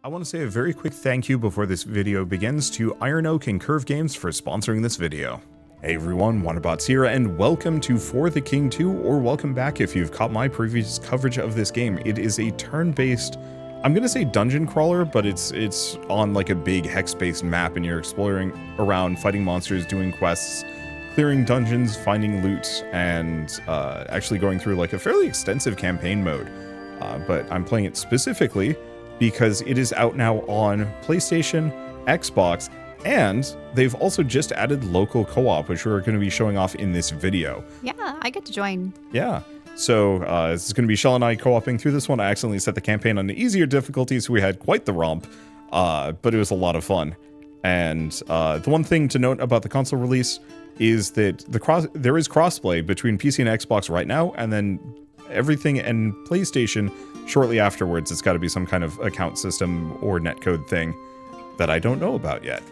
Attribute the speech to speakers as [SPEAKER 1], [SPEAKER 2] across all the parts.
[SPEAKER 1] I want to say a very quick thank you before this video begins to Iron Oak and Curve Games for sponsoring this video. Hey everyone, Wanderbots here, and welcome to For the King 2, or welcome back if you've caught my previous coverage of this game. It is a turn-based, I'm gonna say dungeon crawler, but it's on like a big hex-based map, and you're exploring around, fighting monsters, doing quests, clearing dungeons, finding loot, and actually going through like a fairly extensive campaign mode. But I'm playing it specifically because it is out now on PlayStation, Xbox, and they've also just added local co-op, which we're going to be showing off in this video.
[SPEAKER 2] Yeah, I get to join.
[SPEAKER 1] Yeah. So this is going to be Shell and I co-oping through this one. I accidentally set the campaign on the easier difficulty, so we had quite the romp, but it was a lot of fun. And the one thing to note about the console release is that there is crossplay between PC and Xbox right now, and then everything and PlayStation shortly afterwards. It's got to be some kind of account system or netcode thing that I don't know about yet.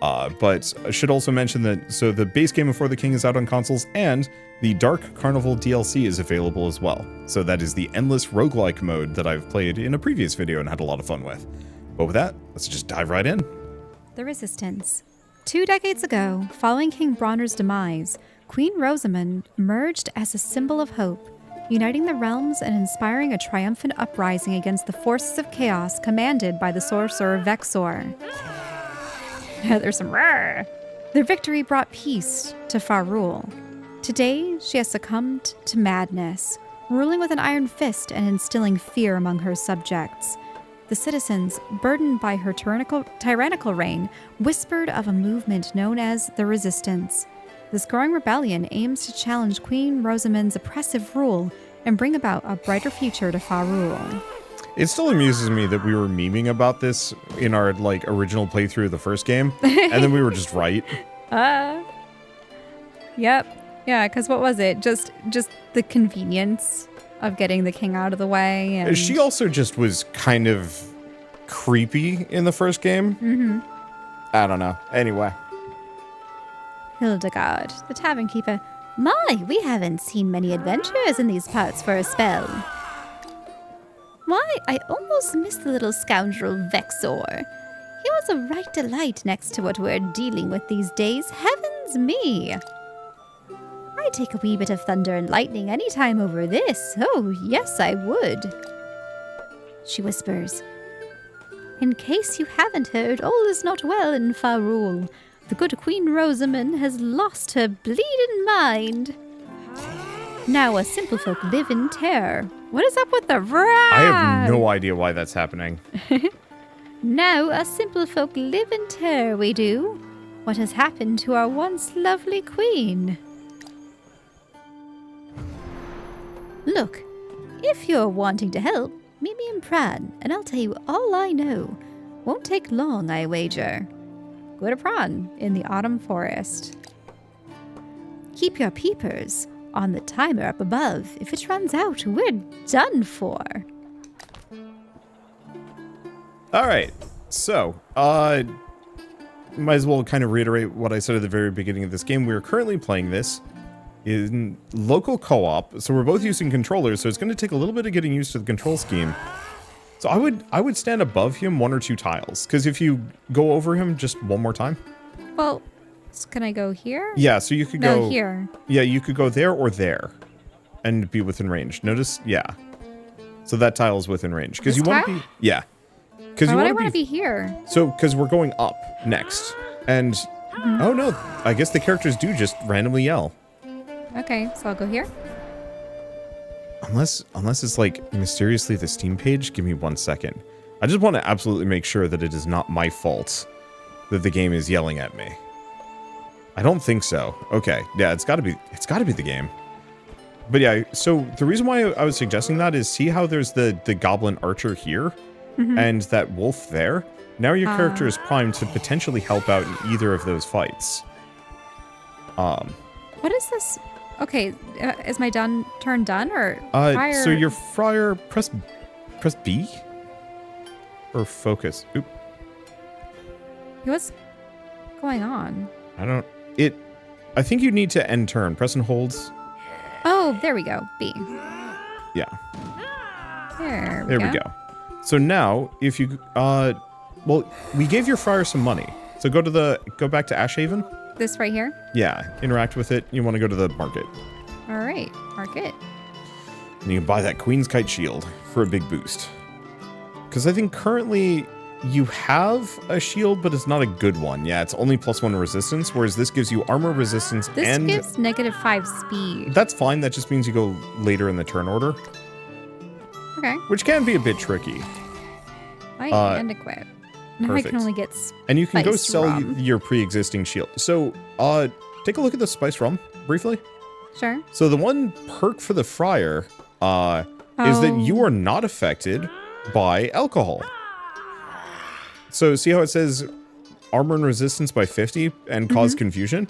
[SPEAKER 1] But I should also mention that, so the base game of For the King is out on consoles, and the Dark Carnival DLC is available as well. So that is the endless roguelike mode that I've played in a previous video and had a lot of fun with. But with that, let's just dive right in.
[SPEAKER 2] The Resistance. 2 decades ago, following King Bronner's demise, Queen Rosamund emerged as a symbol of hope, uniting the realms and inspiring a triumphant uprising against the forces of chaos commanded by the sorcerer Vexor. There's some rare. Their victory brought peace to Fahrul. Today, she has succumbed to madness, ruling with an iron fist and instilling fear among her subjects. The citizens, burdened by her tyrannical reign, whispered of a movement known as the Resistance. This growing rebellion aims to challenge Queen Rosamund's oppressive rule and bring about a brighter future to Fahrul.
[SPEAKER 1] It still amuses me that we were memeing about this in our original playthrough of the first game, and then we were just right.
[SPEAKER 2] Yep. Yeah, because what was it? Just the convenience of getting the king out of the way. And
[SPEAKER 1] she also just was kind of creepy in the first game.
[SPEAKER 2] Mm-hmm.
[SPEAKER 1] I don't know. Anyway.
[SPEAKER 2] Hildegard, the tavern keeper. My, we haven't seen many adventurers in these parts for a spell. Why, I almost missed the little scoundrel Vexor. He was a right delight next to what we're dealing with these days. Heavens me! I'd take a wee bit of thunder and lightning any time over this. Oh, yes, I would. She whispers. In case you haven't heard, all is not well in Fahrul. The good Queen Rosamund has lost her bleeding mind. Now a simple folk live in terror. What is up with the rat?
[SPEAKER 1] I have no idea why that's happening.
[SPEAKER 2] Now a simple folk live in terror, we do. What has happened to our once lovely queen? Look, if you're wanting to help, meet me in Pran, and I'll tell you all I know. Won't take long, I wager. Go to Pran in the autumn forest. Keep your peepers on the timer up above. If it runs out, we're done for.
[SPEAKER 1] All right. So, might as well kind of reiterate what I said at the very beginning of this game. We are currently playing this in local co-op, so we're both using controllers, so it's going to take a little bit of getting used to the control scheme. So I would stand above him 1 or 2 tiles, because if you go over him just one more time.
[SPEAKER 2] Well, can I go here?
[SPEAKER 1] Yeah, so you could go...
[SPEAKER 2] No, here.
[SPEAKER 1] Yeah, you could go there or there, and be within range. Notice? Yeah. So that tile is within range. Because you want to be... Yeah.
[SPEAKER 2] Why would I want to be here?
[SPEAKER 1] So, because we're going up next. And... Oh no, I guess the characters do just randomly yell.
[SPEAKER 2] Okay, so I'll go here.
[SPEAKER 1] Unless it's like mysteriously the Steam page. Give me 1 second. I just want to absolutely make sure that it is not my fault that the game is yelling at me. I don't think so. Okay, yeah, it's got to be the game. But yeah, so the reason why I was suggesting that is, see how there's the goblin archer here and that wolf there. Now your character is primed to potentially help out in either of those fights.
[SPEAKER 2] What is this? Okay, is my turn done, or fire?
[SPEAKER 1] So your friar, press B? Or focus? Oop.
[SPEAKER 2] What's going on?
[SPEAKER 1] I think you need to end turn. Press and hold.
[SPEAKER 2] Oh, there we go. B.
[SPEAKER 1] Yeah.
[SPEAKER 2] There
[SPEAKER 1] we go. So now, if you, well, we gave your friar some money. So go back to Ashhaven.
[SPEAKER 2] This right here?
[SPEAKER 1] Yeah, interact with it. You want to go to the market.
[SPEAKER 2] All right, market.
[SPEAKER 1] And you can buy that Queen's Kite shield for a big boost. Because I think currently you have a shield, but it's not a good one. Yeah, it's only +1 resistance, whereas this gives you armor resistance and...
[SPEAKER 2] This gives -5 speed.
[SPEAKER 1] That's fine. That just means you go later in the turn order.
[SPEAKER 2] Okay.
[SPEAKER 1] Which can be a bit tricky.
[SPEAKER 2] And equip. Now
[SPEAKER 1] perfect.
[SPEAKER 2] I can only get
[SPEAKER 1] and you can go sell
[SPEAKER 2] rum.
[SPEAKER 1] your pre-existing shield. So, take a look at the spiced rum briefly.
[SPEAKER 2] Sure.
[SPEAKER 1] So the one perk for the friar is that you are not affected by alcohol. So see how it says armor and resistance by 50 and cause confusion?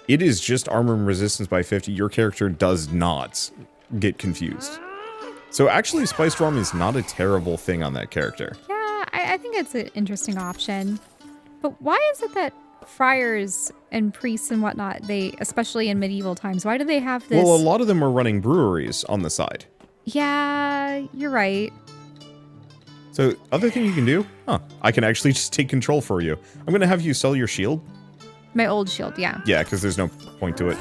[SPEAKER 1] It is just armor and resistance by 50. Your character does not get confused. So actually spiced rum is not a terrible thing on that character.
[SPEAKER 2] Yeah, I think it's an interesting option. But why is it that friars and priests and whatnot, they, especially in medieval times, why do they have this?
[SPEAKER 1] Well, a lot of them are running breweries on the side.
[SPEAKER 2] Yeah, you're right.
[SPEAKER 1] So, other thing you can do? I can actually just take control for you. I'm going to have you sell your shield.
[SPEAKER 2] My old shield, yeah.
[SPEAKER 1] Yeah, because there's no point to it.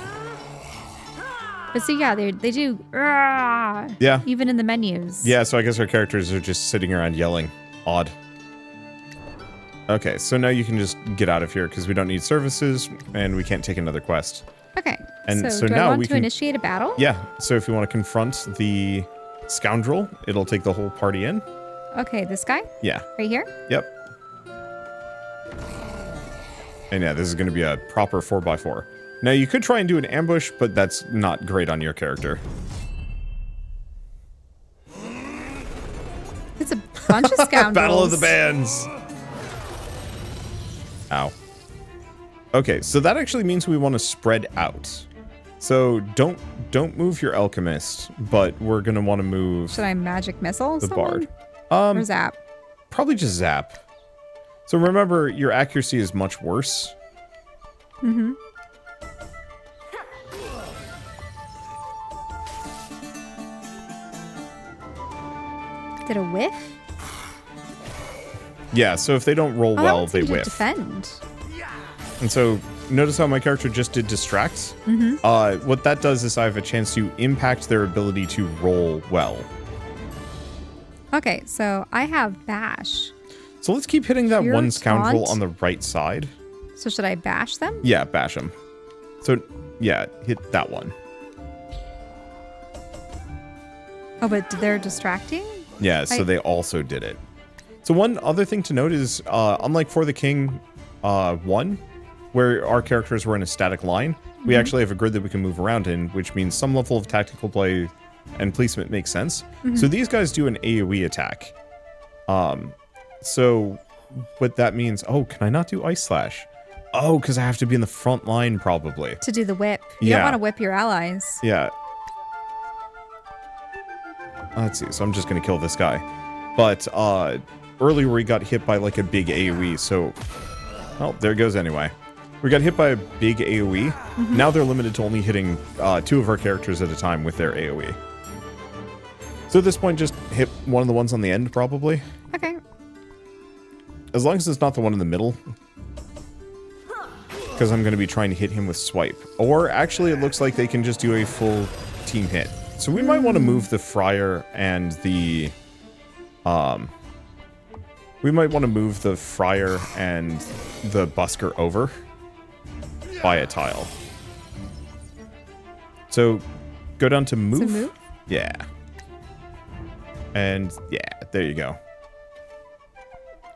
[SPEAKER 2] But see, yeah, they do.
[SPEAKER 1] Yeah.
[SPEAKER 2] Even in the menus.
[SPEAKER 1] Yeah, so I guess our characters are just sitting around yelling. Odd. Okay, so now you can just get out of here because we don't need services and we can't take another quest.
[SPEAKER 2] Okay.
[SPEAKER 1] And so
[SPEAKER 2] do
[SPEAKER 1] now
[SPEAKER 2] I want
[SPEAKER 1] we
[SPEAKER 2] to
[SPEAKER 1] can
[SPEAKER 2] initiate a battle?
[SPEAKER 1] Yeah, so if you want to confront the scoundrel, it'll take the whole party in.
[SPEAKER 2] Okay, this guy?
[SPEAKER 1] Yeah.
[SPEAKER 2] Right here?
[SPEAKER 1] Yep. And yeah, this is going to be a proper 4x4. Now, you could try and do an ambush, but that's not great on your character.
[SPEAKER 2] It's a bunch of scoundrels.
[SPEAKER 1] Battle of the Bands! Ow. Okay, so that actually means we want to spread out. So don't move your alchemist, but we're going to want to move...
[SPEAKER 2] Should I magic missile
[SPEAKER 1] the
[SPEAKER 2] someone?
[SPEAKER 1] bard.
[SPEAKER 2] Or zap?
[SPEAKER 1] Probably just zap. So remember, your accuracy is much worse.
[SPEAKER 2] Mm-hmm. Did a whiff?
[SPEAKER 1] Yeah, so if they don't roll well, they whiff.
[SPEAKER 2] Defend.
[SPEAKER 1] And so notice how my character just did distract?
[SPEAKER 2] Mm-hmm.
[SPEAKER 1] What that does is I have a chance to impact their ability to roll well.
[SPEAKER 2] Okay, so I have bash.
[SPEAKER 1] So let's keep hitting that
[SPEAKER 2] Pure
[SPEAKER 1] one scoundrel
[SPEAKER 2] taunt?
[SPEAKER 1] on the right side.
[SPEAKER 2] So should I bash them?
[SPEAKER 1] Yeah, bash him. So, yeah, hit that one.
[SPEAKER 2] Oh, but they're distracting?
[SPEAKER 1] Yeah, so they also did it. So one other thing to note is, unlike For the King 1, where our characters were in a static line, we actually have a grid that we can move around in, which means some level of tactical play and placement makes sense. So these guys do an AoE attack. So what that means... Oh, can I not do Ice Slash? Oh, because I have to be in the front line, probably.
[SPEAKER 2] To do the whip. You
[SPEAKER 1] Yeah.
[SPEAKER 2] don't want to whip your allies.
[SPEAKER 1] Yeah. Let's see. So I'm just going to kill this guy. But earlier we got hit by like a big AoE. So, well, there it goes anyway. We got hit by a big AoE. Now they're limited to only hitting 2 of our characters at a time with their AoE. So at this point, just hit one of the ones on the end, probably.
[SPEAKER 2] Okay.
[SPEAKER 1] As long as it's not the one in the middle. Because I'm going to be trying to hit him with swipe. Or actually, it looks like they can just do a full team hit. So we might want to move the friar and the... we might want to move the friar and the busker over by a tile. So go down to move.
[SPEAKER 2] To move?
[SPEAKER 1] Yeah. And yeah, there you go.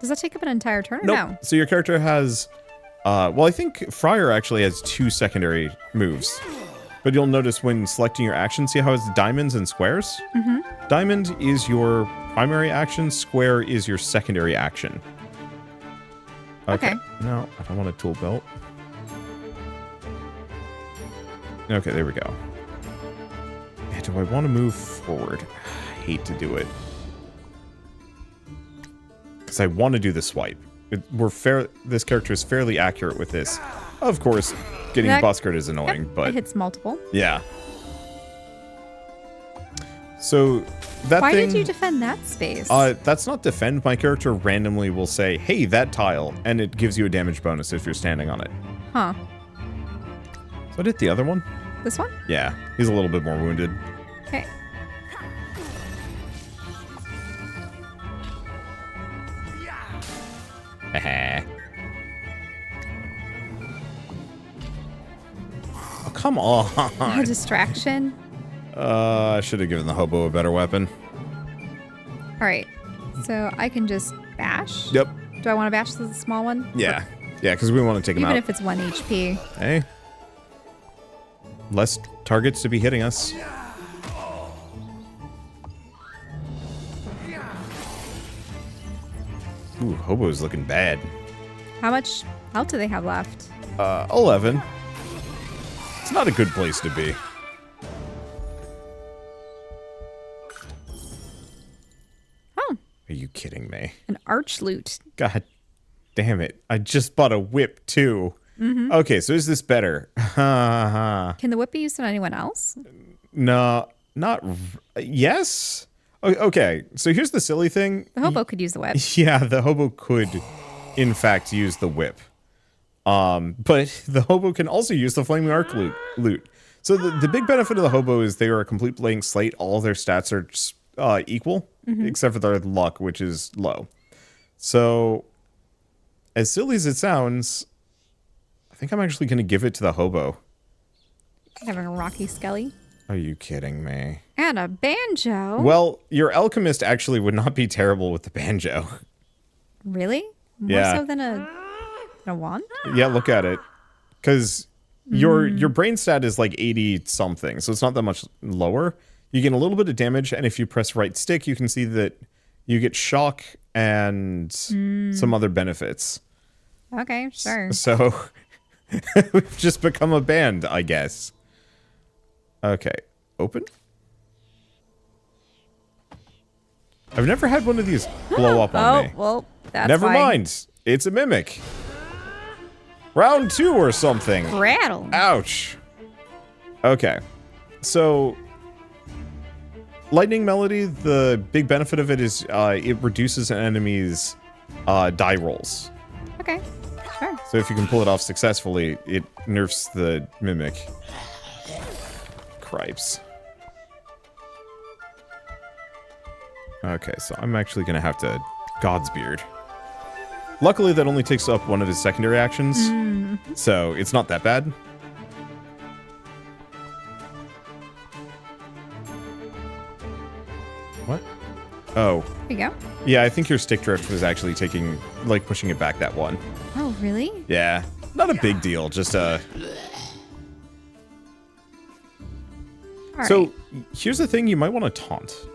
[SPEAKER 2] Does that take up an entire turn or
[SPEAKER 1] Nope.
[SPEAKER 2] no?
[SPEAKER 1] So your character has... well, I think Friar actually has 2 secondary moves. But you'll notice when selecting your action, see how it's diamonds and squares? Diamond is your primary action, square is your secondary action.
[SPEAKER 2] Okay.
[SPEAKER 1] No, I don't want a tool belt. Okay, there we go. Yeah, do I want to move forward? I hate to do it. Because I want to do the swipe. This character is fairly accurate with this. Of course, getting buskered is annoying, but...
[SPEAKER 2] It hits multiple.
[SPEAKER 1] Yeah. So, that
[SPEAKER 2] Why
[SPEAKER 1] thing,
[SPEAKER 2] did you defend that space?
[SPEAKER 1] That's not defend. My character randomly will say, hey, that tile, and it gives you a damage bonus if you're standing on it.
[SPEAKER 2] Huh.
[SPEAKER 1] So I did the other one?
[SPEAKER 2] This one?
[SPEAKER 1] Yeah, he's a little bit more wounded.
[SPEAKER 2] Okay.
[SPEAKER 1] Oh, come on.
[SPEAKER 2] A distraction.
[SPEAKER 1] I should have given the hobo a better weapon.
[SPEAKER 2] All right. So I can just bash?
[SPEAKER 1] Yep.
[SPEAKER 2] Do I want to bash the small one?
[SPEAKER 1] Yeah. Yeah, because we want to take him out.
[SPEAKER 2] Even if it's 1 HP.
[SPEAKER 1] Hey. Less targets to be hitting us. Ooh, hobo's looking bad.
[SPEAKER 2] How much health do they have left?
[SPEAKER 1] 11. It's not a good place to be.
[SPEAKER 2] Oh.
[SPEAKER 1] Are you kidding me?
[SPEAKER 2] An arch loot.
[SPEAKER 1] God damn it. I just bought a whip, too. Okay, so is this better?
[SPEAKER 2] Can the whip be used on anyone else?
[SPEAKER 1] No, not... Yes? Okay, so here's the silly thing.
[SPEAKER 2] The hobo could use the whip.
[SPEAKER 1] Yeah, the hobo could, in fact, use the whip. But the hobo can also use the flaming arc loot. So the big benefit of the hobo is they are a complete blank slate. All their stats are equal, except for their luck, which is low. So, as silly as it sounds, I think I'm actually going to give it to the hobo.
[SPEAKER 2] Having a rocky skelly.
[SPEAKER 1] Are you kidding me?
[SPEAKER 2] And a banjo.
[SPEAKER 1] Well, your alchemist actually would not be terrible with the banjo.
[SPEAKER 2] Really? More
[SPEAKER 1] Yeah.
[SPEAKER 2] so than a wand?
[SPEAKER 1] Yeah, look at it. Because your brain stat is like 80 something, so it's not that much lower. You get a little bit of damage, and if you press right stick, you can see that you get shock and some other benefits.
[SPEAKER 2] Okay, sure.
[SPEAKER 1] So we've just become a band, I guess. Okay, open. I've never had one of these blow up on me.
[SPEAKER 2] Well, that's
[SPEAKER 1] Never
[SPEAKER 2] fine.
[SPEAKER 1] mind. It's a mimic. Round 2 or something.
[SPEAKER 2] Rattle.
[SPEAKER 1] Ouch. Okay. So, Lightning Melody, the big benefit of it is it reduces an enemy's die rolls.
[SPEAKER 2] Okay, sure.
[SPEAKER 1] So if you can pull it off successfully, it nerfs the mimic. Cripes. Okay, so I'm actually going to have to God's Beard. Luckily, that only takes up one of his secondary actions, so it's not that bad. What? Oh.
[SPEAKER 2] There you go.
[SPEAKER 1] Yeah, I think your stick drift was actually taking, like, pushing it back that one.
[SPEAKER 2] Oh, really?
[SPEAKER 1] Yeah. Not a big deal, just
[SPEAKER 2] All
[SPEAKER 1] So,
[SPEAKER 2] right.
[SPEAKER 1] here's the thing, you might want to taunt.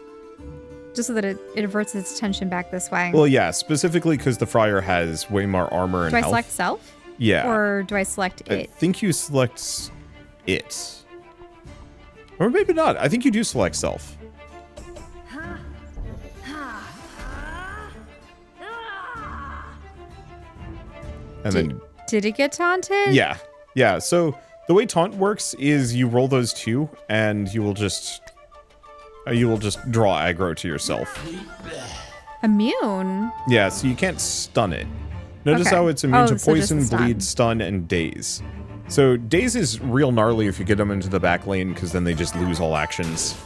[SPEAKER 2] Just so that it averts its attention back this way.
[SPEAKER 1] Well, yeah, specifically because the Friar has way more armor and
[SPEAKER 2] do I
[SPEAKER 1] health.
[SPEAKER 2] select self?
[SPEAKER 1] Yeah.
[SPEAKER 2] Or do I select
[SPEAKER 1] I
[SPEAKER 2] it?
[SPEAKER 1] think you select it. Or maybe not. I think you do select self. And then,
[SPEAKER 2] Did it get taunted?
[SPEAKER 1] yeah. Yeah, so the way taunt works is you roll those two, and you will just draw aggro to yourself.
[SPEAKER 2] Immune?
[SPEAKER 1] Yeah, so you can't stun it. Notice
[SPEAKER 2] Okay.
[SPEAKER 1] how it's immune to
[SPEAKER 2] So just
[SPEAKER 1] poison,
[SPEAKER 2] the stun.
[SPEAKER 1] bleed, stun, and daze. So daze is real gnarly if you get them into the back lane, because then they just lose all actions.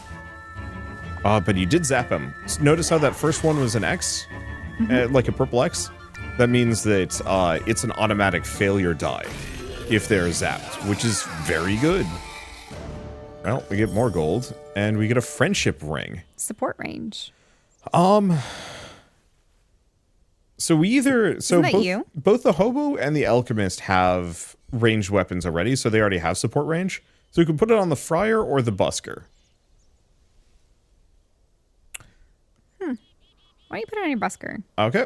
[SPEAKER 1] But you did zap him. Notice how that first one was an X? Like a purple X? That means that it's an automatic failure die if they're zapped, which is very good. Well, we get more gold, and we get a friendship ring.
[SPEAKER 2] Support range.
[SPEAKER 1] So we either
[SPEAKER 2] you?
[SPEAKER 1] both the hobo and the alchemist have ranged weapons already, so they already have support range. So we can put it on the friar or the busker.
[SPEAKER 2] Why don't you put it on your busker?
[SPEAKER 1] Okay.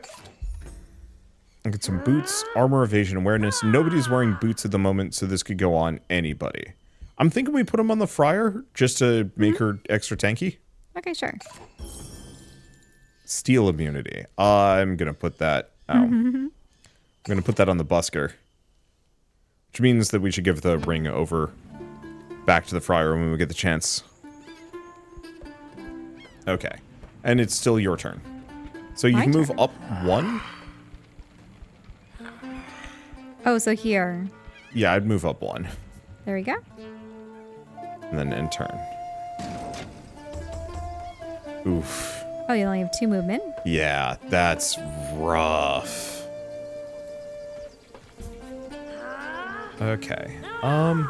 [SPEAKER 1] I get some boots, armor, evasion, awareness. Nobody's wearing boots at the moment, so this could go on anybody. I'm thinking we put them on the friar just to make her extra tanky.
[SPEAKER 2] Okay, sure.
[SPEAKER 1] Steel immunity. I'm gonna put that. I'm gonna put that on the busker, which means that we should give the ring over back to the friar when we get the chance. Okay. and it's still your turn. So you
[SPEAKER 2] My
[SPEAKER 1] can move
[SPEAKER 2] turn?
[SPEAKER 1] up 1.
[SPEAKER 2] Oh, so here.
[SPEAKER 1] Yeah, I'd move up 1.
[SPEAKER 2] There we go.
[SPEAKER 1] And then end turn. Oof.
[SPEAKER 2] Oh, you only have 2 movement?
[SPEAKER 1] Yeah, that's rough. Okay. If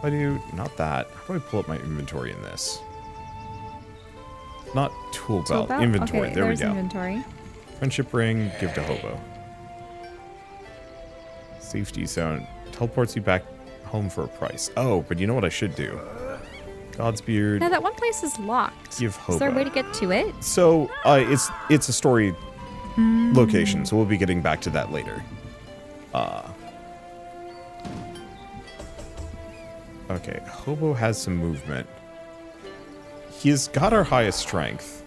[SPEAKER 1] I do not that, how do I pull up my inventory in this? Not tool belt, inventory.
[SPEAKER 2] Okay,
[SPEAKER 1] there we
[SPEAKER 2] there's
[SPEAKER 1] go.
[SPEAKER 2] inventory.
[SPEAKER 1] Friendship ring, give to hobo. Safety zone teleports you back home for a price. Oh, but you know what I should do? God's beard.
[SPEAKER 2] Now that one place is locked.
[SPEAKER 1] Give hobo.
[SPEAKER 2] Is there a way to get to it?
[SPEAKER 1] So it's a story location, so we'll be getting back to that later. Okay, hobo has some movement. He's got our highest strength.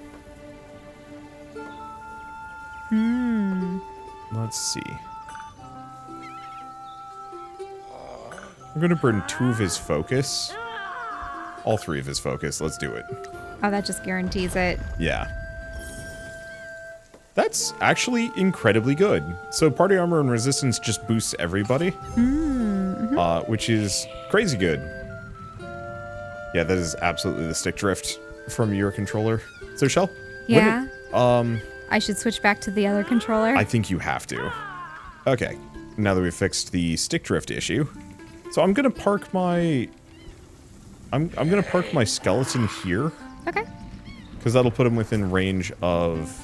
[SPEAKER 1] Let's see. We're gonna burn 2 of his focus. All 3 of his focus. Let's do it.
[SPEAKER 2] Oh, that just guarantees it.
[SPEAKER 1] Yeah. That's actually incredibly good. So party armor and resistance just boosts everybody, which is crazy good. Yeah, that is absolutely the stick drift from your controller. So, Shell?
[SPEAKER 2] Yeah. I should switch back to the other controller.
[SPEAKER 1] I think you have to. Okay, now that we've fixed the stick drift issue, so I'm gonna park my I'm gonna park my skeleton here.
[SPEAKER 2] Okay.
[SPEAKER 1] Because that'll put him within range of...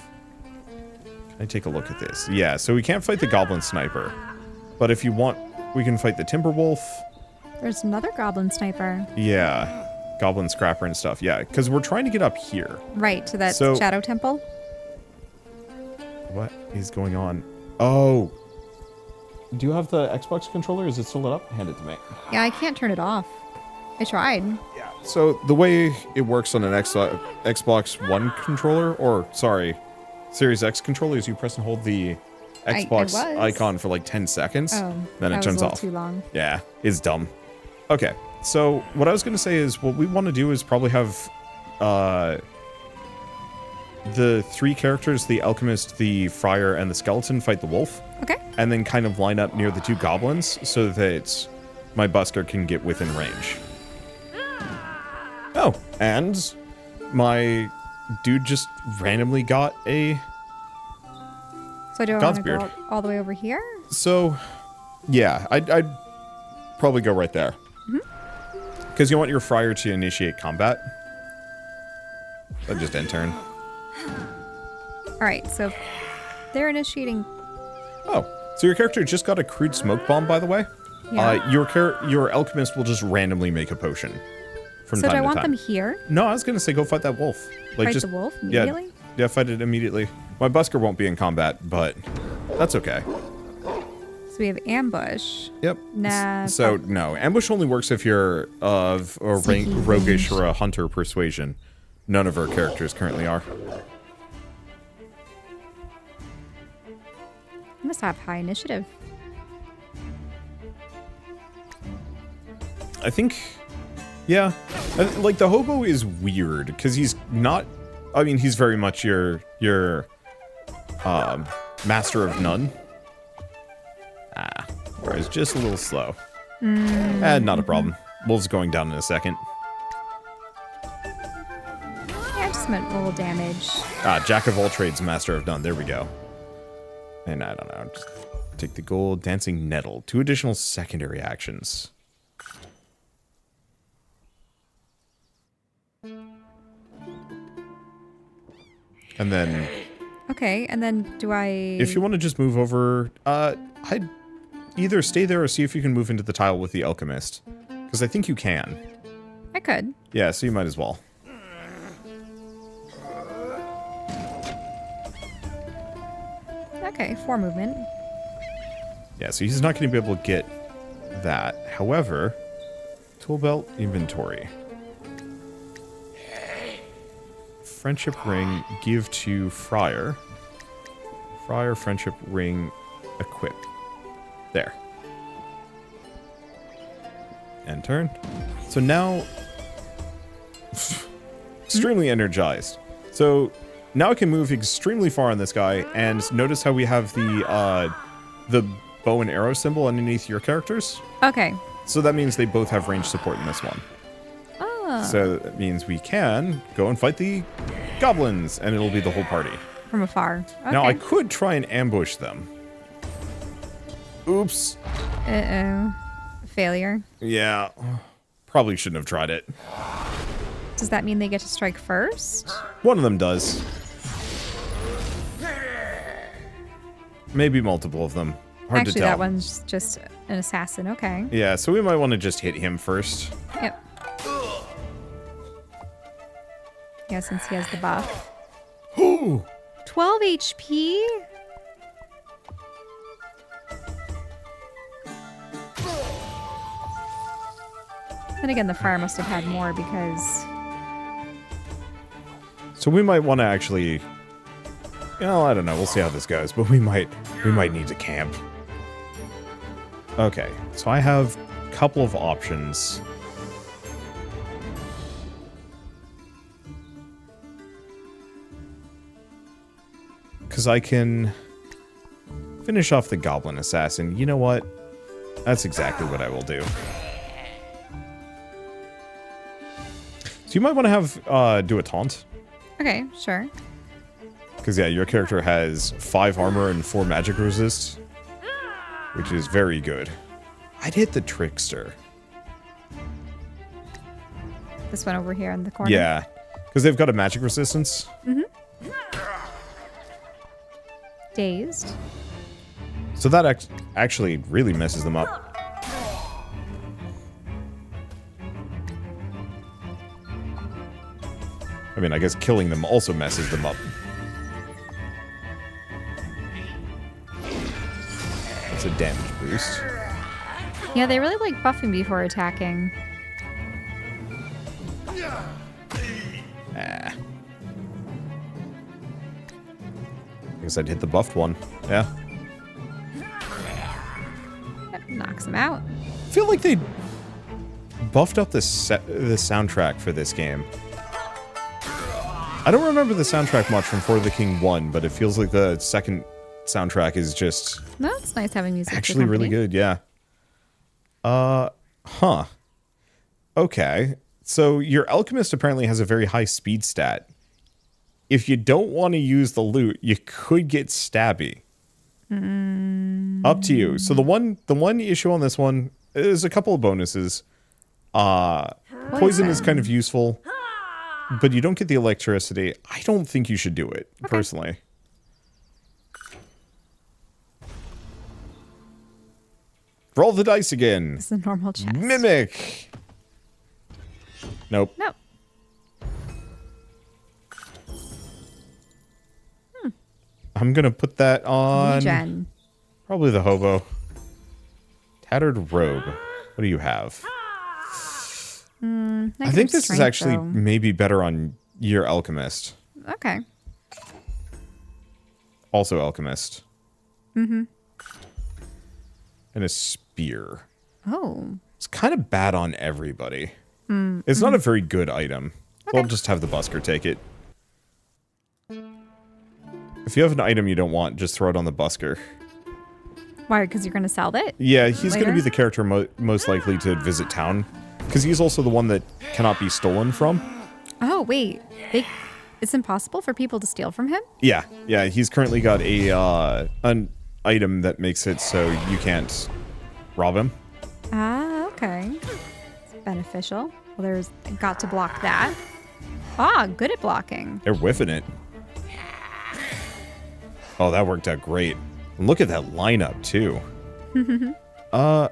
[SPEAKER 1] Can I take a look at this? Yeah, so we can't fight the goblin sniper. But if you want, we can fight the timber wolf.
[SPEAKER 2] There's another goblin sniper.
[SPEAKER 1] Yeah. Goblin scrapper and stuff. Yeah, because we're trying to get up here.
[SPEAKER 2] Right, to that
[SPEAKER 1] So-
[SPEAKER 2] shadow temple.
[SPEAKER 1] What is going on? Oh. Do you have the Xbox controller? Is it still lit up? Hand it to me.
[SPEAKER 2] Yeah, I can't turn it off. I tried.
[SPEAKER 1] Yeah. So the way it works on an Xbox One controller, or sorry, Series X controller, is you press and hold the Xbox
[SPEAKER 2] was.
[SPEAKER 1] icon for like 10 seconds,
[SPEAKER 2] Oh,
[SPEAKER 1] then it
[SPEAKER 2] that was
[SPEAKER 1] turns
[SPEAKER 2] a little
[SPEAKER 1] off.
[SPEAKER 2] too long.
[SPEAKER 1] Yeah, it's dumb. Okay, so what I was going to say is what we want to do is probably have the 3 characters, the alchemist, the friar, and the skeleton fight the wolf.
[SPEAKER 2] Okay.
[SPEAKER 1] And then kind of line up near the 2 goblins so that my busker can get within range. Oh, and my dude just randomly got a...
[SPEAKER 2] So do I
[SPEAKER 1] God's
[SPEAKER 2] want to go
[SPEAKER 1] beard.
[SPEAKER 2] all the way over here?
[SPEAKER 1] So, yeah, I'd probably go right there. Because you want your friar to initiate combat. That'd just end turn.
[SPEAKER 2] All right, so they're initiating.
[SPEAKER 1] Oh, so your character just got a crude smoke bomb, by the way.
[SPEAKER 2] Yeah.
[SPEAKER 1] Your alchemist will just randomly make a potion from
[SPEAKER 2] So
[SPEAKER 1] time
[SPEAKER 2] do I
[SPEAKER 1] to
[SPEAKER 2] want
[SPEAKER 1] time.
[SPEAKER 2] them here?
[SPEAKER 1] No, I was gonna say go fight that wolf. Like
[SPEAKER 2] Fight
[SPEAKER 1] just
[SPEAKER 2] the wolf immediately?
[SPEAKER 1] Yeah, fight it immediately. My busker won't be in combat, but that's okay.
[SPEAKER 2] So we have ambush.
[SPEAKER 1] Yep.
[SPEAKER 2] Nah.
[SPEAKER 1] So no, ambush only works if you're of a
[SPEAKER 2] Sneaky
[SPEAKER 1] roguish
[SPEAKER 2] range.
[SPEAKER 1] or a hunter persuasion. None of our characters currently are.
[SPEAKER 2] I must have high initiative.
[SPEAKER 1] I think, yeah. Like the hobo is weird because he's not. I mean, he's very much your master of none. Whereas just a little slow. Not a problem. Wolf's going down in a second.
[SPEAKER 2] Yeah, I just meant roll damage.
[SPEAKER 1] Jack of all trades, master of none. There we go. And I don't know. Just take the gold. Dancing nettle. 2 additional secondary actions. And then,
[SPEAKER 2] Okay, and then do I...
[SPEAKER 1] if you want to just move over, I'd either stay there or see if you can move into the tile with the alchemist. Because I think you can.
[SPEAKER 2] I could.
[SPEAKER 1] Yeah, so you might as well.
[SPEAKER 2] Okay, 4 movement.
[SPEAKER 1] Yeah, so he's not going to be able to get that. However, tool belt inventory. Friendship ring, give to friar. Friar, friendship ring, equip. There. End turn. So now... extremely energized. So now I can move extremely far on this guy, and notice how we have the bow and arrow symbol underneath your characters?
[SPEAKER 2] Okay.
[SPEAKER 1] So that means they both have range support in this one.
[SPEAKER 2] Oh.
[SPEAKER 1] So that means we can go and fight the goblins, and it'll be the whole party.
[SPEAKER 2] From afar. Okay.
[SPEAKER 1] Now, I could try and ambush them. Oops.
[SPEAKER 2] Uh-oh. Failure.
[SPEAKER 1] Yeah. Probably shouldn't have tried it.
[SPEAKER 2] Does that mean they get to strike first?
[SPEAKER 1] One of them does. Maybe multiple of them. Hard
[SPEAKER 2] Actually,
[SPEAKER 1] to tell.
[SPEAKER 2] that one's just an assassin. Okay.
[SPEAKER 1] Yeah, so we might want to just hit him first.
[SPEAKER 2] Yep. Yeah, since he has the buff.
[SPEAKER 1] Ooh.
[SPEAKER 2] 12 HP? Then again, the fire must have had more because...
[SPEAKER 1] So we might want to actually... Well, I don't know. We'll see how this goes, but we might need to camp. Okay, so I have a couple of options. Because I can finish off the goblin assassin. You know what? That's exactly what I will do. So you might want to have do a taunt.
[SPEAKER 2] Okay, sure.
[SPEAKER 1] Because, yeah, your character has 5 armor and 4 magic resist, which is very good. I'd hit the trickster.
[SPEAKER 2] This one over here in the corner.
[SPEAKER 1] Yeah, because they've got a magic resistance.
[SPEAKER 2] Mm-hmm. Dazed.
[SPEAKER 1] So that actually really messes them up. I mean, I guess killing them also messes them up. That's a damage boost.
[SPEAKER 2] Yeah, they really like buffing before attacking.
[SPEAKER 1] Ah. I guess I'd hit the buffed one. Yeah.
[SPEAKER 2] Yep, knocks him out.
[SPEAKER 1] I feel like they buffed up the soundtrack for this game. I don't remember the soundtrack much from For the King 1, but it feels like the second soundtrack is just...
[SPEAKER 2] No, it's nice having music.
[SPEAKER 1] Actually really good, yeah. Huh. Okay. So your alchemist apparently has a very high speed stat. If you don't want to use the loot, you could get stabby. Up to you. So the one issue on this one is a couple of bonuses. Poison is kind of useful, but you don't get the electricity. I don't think you should do it, personally. Roll the dice again.
[SPEAKER 2] It's a normal chest.
[SPEAKER 1] Mimic. Nope.
[SPEAKER 2] Nope.
[SPEAKER 1] I'm gonna put that on
[SPEAKER 2] Regen.
[SPEAKER 1] probably the hobo. Tattered robe. What do you have? I think this is actually maybe better on your alchemist.
[SPEAKER 2] Okay.
[SPEAKER 1] Also alchemist.
[SPEAKER 2] Mm-hmm.
[SPEAKER 1] And a spear.
[SPEAKER 2] Oh.
[SPEAKER 1] It's kind of bad on everybody. It's not a very good item. So I'll just have the busker take it. If you have an item you don't want, just throw it on the busker.
[SPEAKER 2] Why? Because you're going to sell it?
[SPEAKER 1] Yeah, he's going to
[SPEAKER 2] later?
[SPEAKER 1] be the character most likely to visit town. Because he's also the one that cannot be stolen from.
[SPEAKER 2] Oh, wait. It's impossible for people to steal from him?
[SPEAKER 1] Yeah, he's currently got an item that makes it so you can't rob him.
[SPEAKER 2] Ah, okay. It's beneficial. Well, there's got to block that. Ah, good at blocking.
[SPEAKER 1] They're whiffing it. Oh, that worked out great. And look at that lineup, too.
[SPEAKER 2] Now,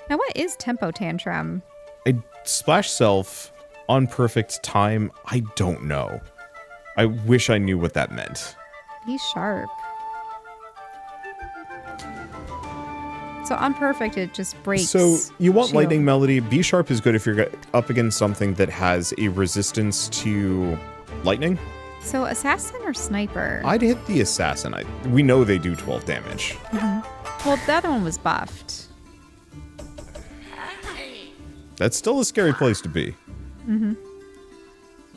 [SPEAKER 2] what is Tempo Tantrum?
[SPEAKER 1] A splash self on perfect time, I don't know. I wish I knew what that meant.
[SPEAKER 2] He's sharp. So on perfect, it just breaks.
[SPEAKER 1] So you want
[SPEAKER 2] shield.
[SPEAKER 1] lightning melody. B sharp is good if you're up against something that has a resistance to lightning.
[SPEAKER 2] So assassin or sniper?
[SPEAKER 1] I'd hit the assassin. We know they do 12 damage.
[SPEAKER 2] Well, the other one was buffed.
[SPEAKER 1] That's still a scary place to be.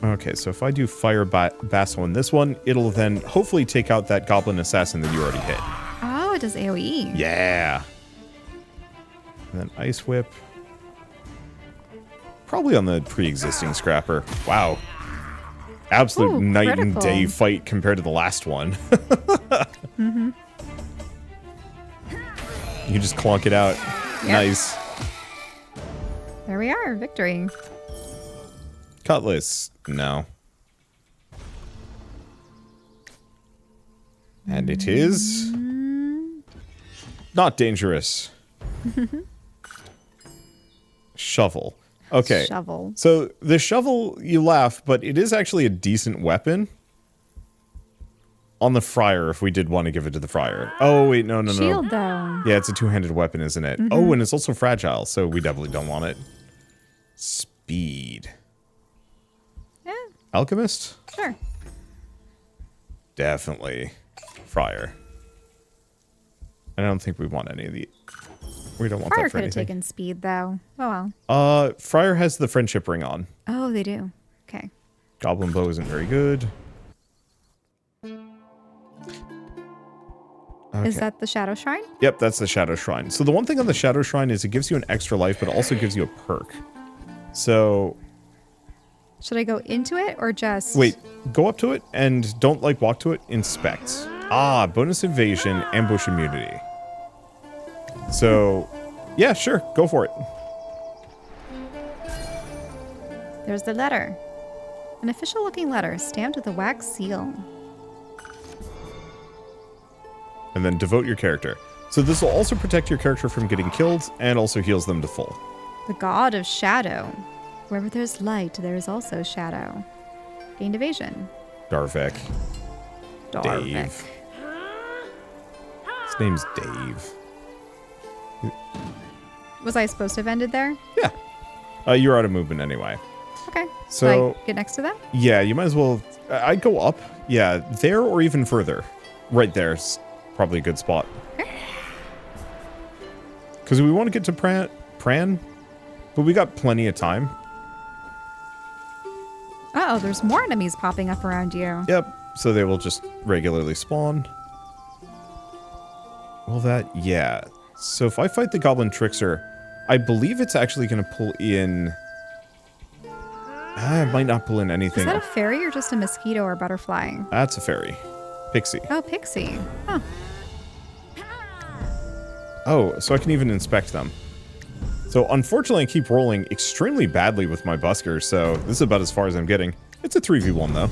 [SPEAKER 1] Okay, so if I do Fire Basso in this one, it'll then hopefully take out that Goblin Assassin that you already hit.
[SPEAKER 2] Oh, it does AoE.
[SPEAKER 1] Yeah. And then Ice Whip. Probably on the pre-existing Scrapper. Wow. Absolute night
[SPEAKER 2] critical.
[SPEAKER 1] and day fight compared to the last one.
[SPEAKER 2] Mm-hmm.
[SPEAKER 1] You just clonk it out.
[SPEAKER 2] Yep.
[SPEAKER 1] Nice.
[SPEAKER 2] There we are. Victory.
[SPEAKER 1] Cutlass. No. And it is not dangerous. Shovel. Okay.
[SPEAKER 2] Shovel.
[SPEAKER 1] So the shovel, you laugh, but it is actually a decent weapon. On the Friar, if we did want to give it to the Friar. Oh, wait, no.
[SPEAKER 2] Shield, though.
[SPEAKER 1] Yeah, it's a two-handed weapon, isn't it?
[SPEAKER 2] Mm-hmm.
[SPEAKER 1] Oh, and it's also fragile, so we definitely don't want it. Speed.
[SPEAKER 2] Yeah,
[SPEAKER 1] Alchemist?
[SPEAKER 2] sure.
[SPEAKER 1] Definitely. Friar. I don't think we want any of the... We don't want
[SPEAKER 2] Friar
[SPEAKER 1] that for
[SPEAKER 2] could have
[SPEAKER 1] anything.
[SPEAKER 2] taken speed, though. Oh, well.
[SPEAKER 1] Friar has the friendship ring on.
[SPEAKER 2] Oh, they do. Okay.
[SPEAKER 1] Goblin bow isn't very good. Okay.
[SPEAKER 2] Is that the Shadow Shrine?
[SPEAKER 1] Yep, that's the Shadow Shrine. So the one thing on the Shadow Shrine is it gives you an extra life, but it also gives you a perk. So...
[SPEAKER 2] Should I go into it or just...
[SPEAKER 1] Wait, go up to it and don't, like, walk to it. Inspect. Ah, bonus evasion, ambush immunity. So, yeah, sure, go for it.
[SPEAKER 2] There's the letter. An official-looking letter stamped with a wax seal.
[SPEAKER 1] And then devote your character. So this will also protect your character from getting killed and also heals them to full.
[SPEAKER 2] The God of Shadow. Wherever there's light, there is also shadow. Gained evasion.
[SPEAKER 1] Darvek.
[SPEAKER 2] Darvik.
[SPEAKER 1] Dave. His name's Dave.
[SPEAKER 2] Was I supposed to have ended there?
[SPEAKER 1] Yeah. You're out of movement anyway.
[SPEAKER 2] Okay.
[SPEAKER 1] So-
[SPEAKER 2] Do I get next to them?
[SPEAKER 1] Yeah, you might as well... I'd go up. Yeah, there or even further. Right there's probably a good spot. Because we want to get to Pran, but we got plenty of time.
[SPEAKER 2] Uh-oh, there's more enemies popping up around you.
[SPEAKER 1] Yep, so they will just regularly spawn. Well, yeah. So if I fight the Goblin Trickster, I believe it's actually going to pull in... it might not pull in anything.
[SPEAKER 2] Is that a fairy or just a mosquito or butterfly?
[SPEAKER 1] That's a fairy. Pixie.
[SPEAKER 2] Oh, pixie. Huh.
[SPEAKER 1] Oh, so I can even inspect them. So unfortunately, I keep rolling extremely badly with my busker, so this is about as far as I'm getting. It's a 3v1, though.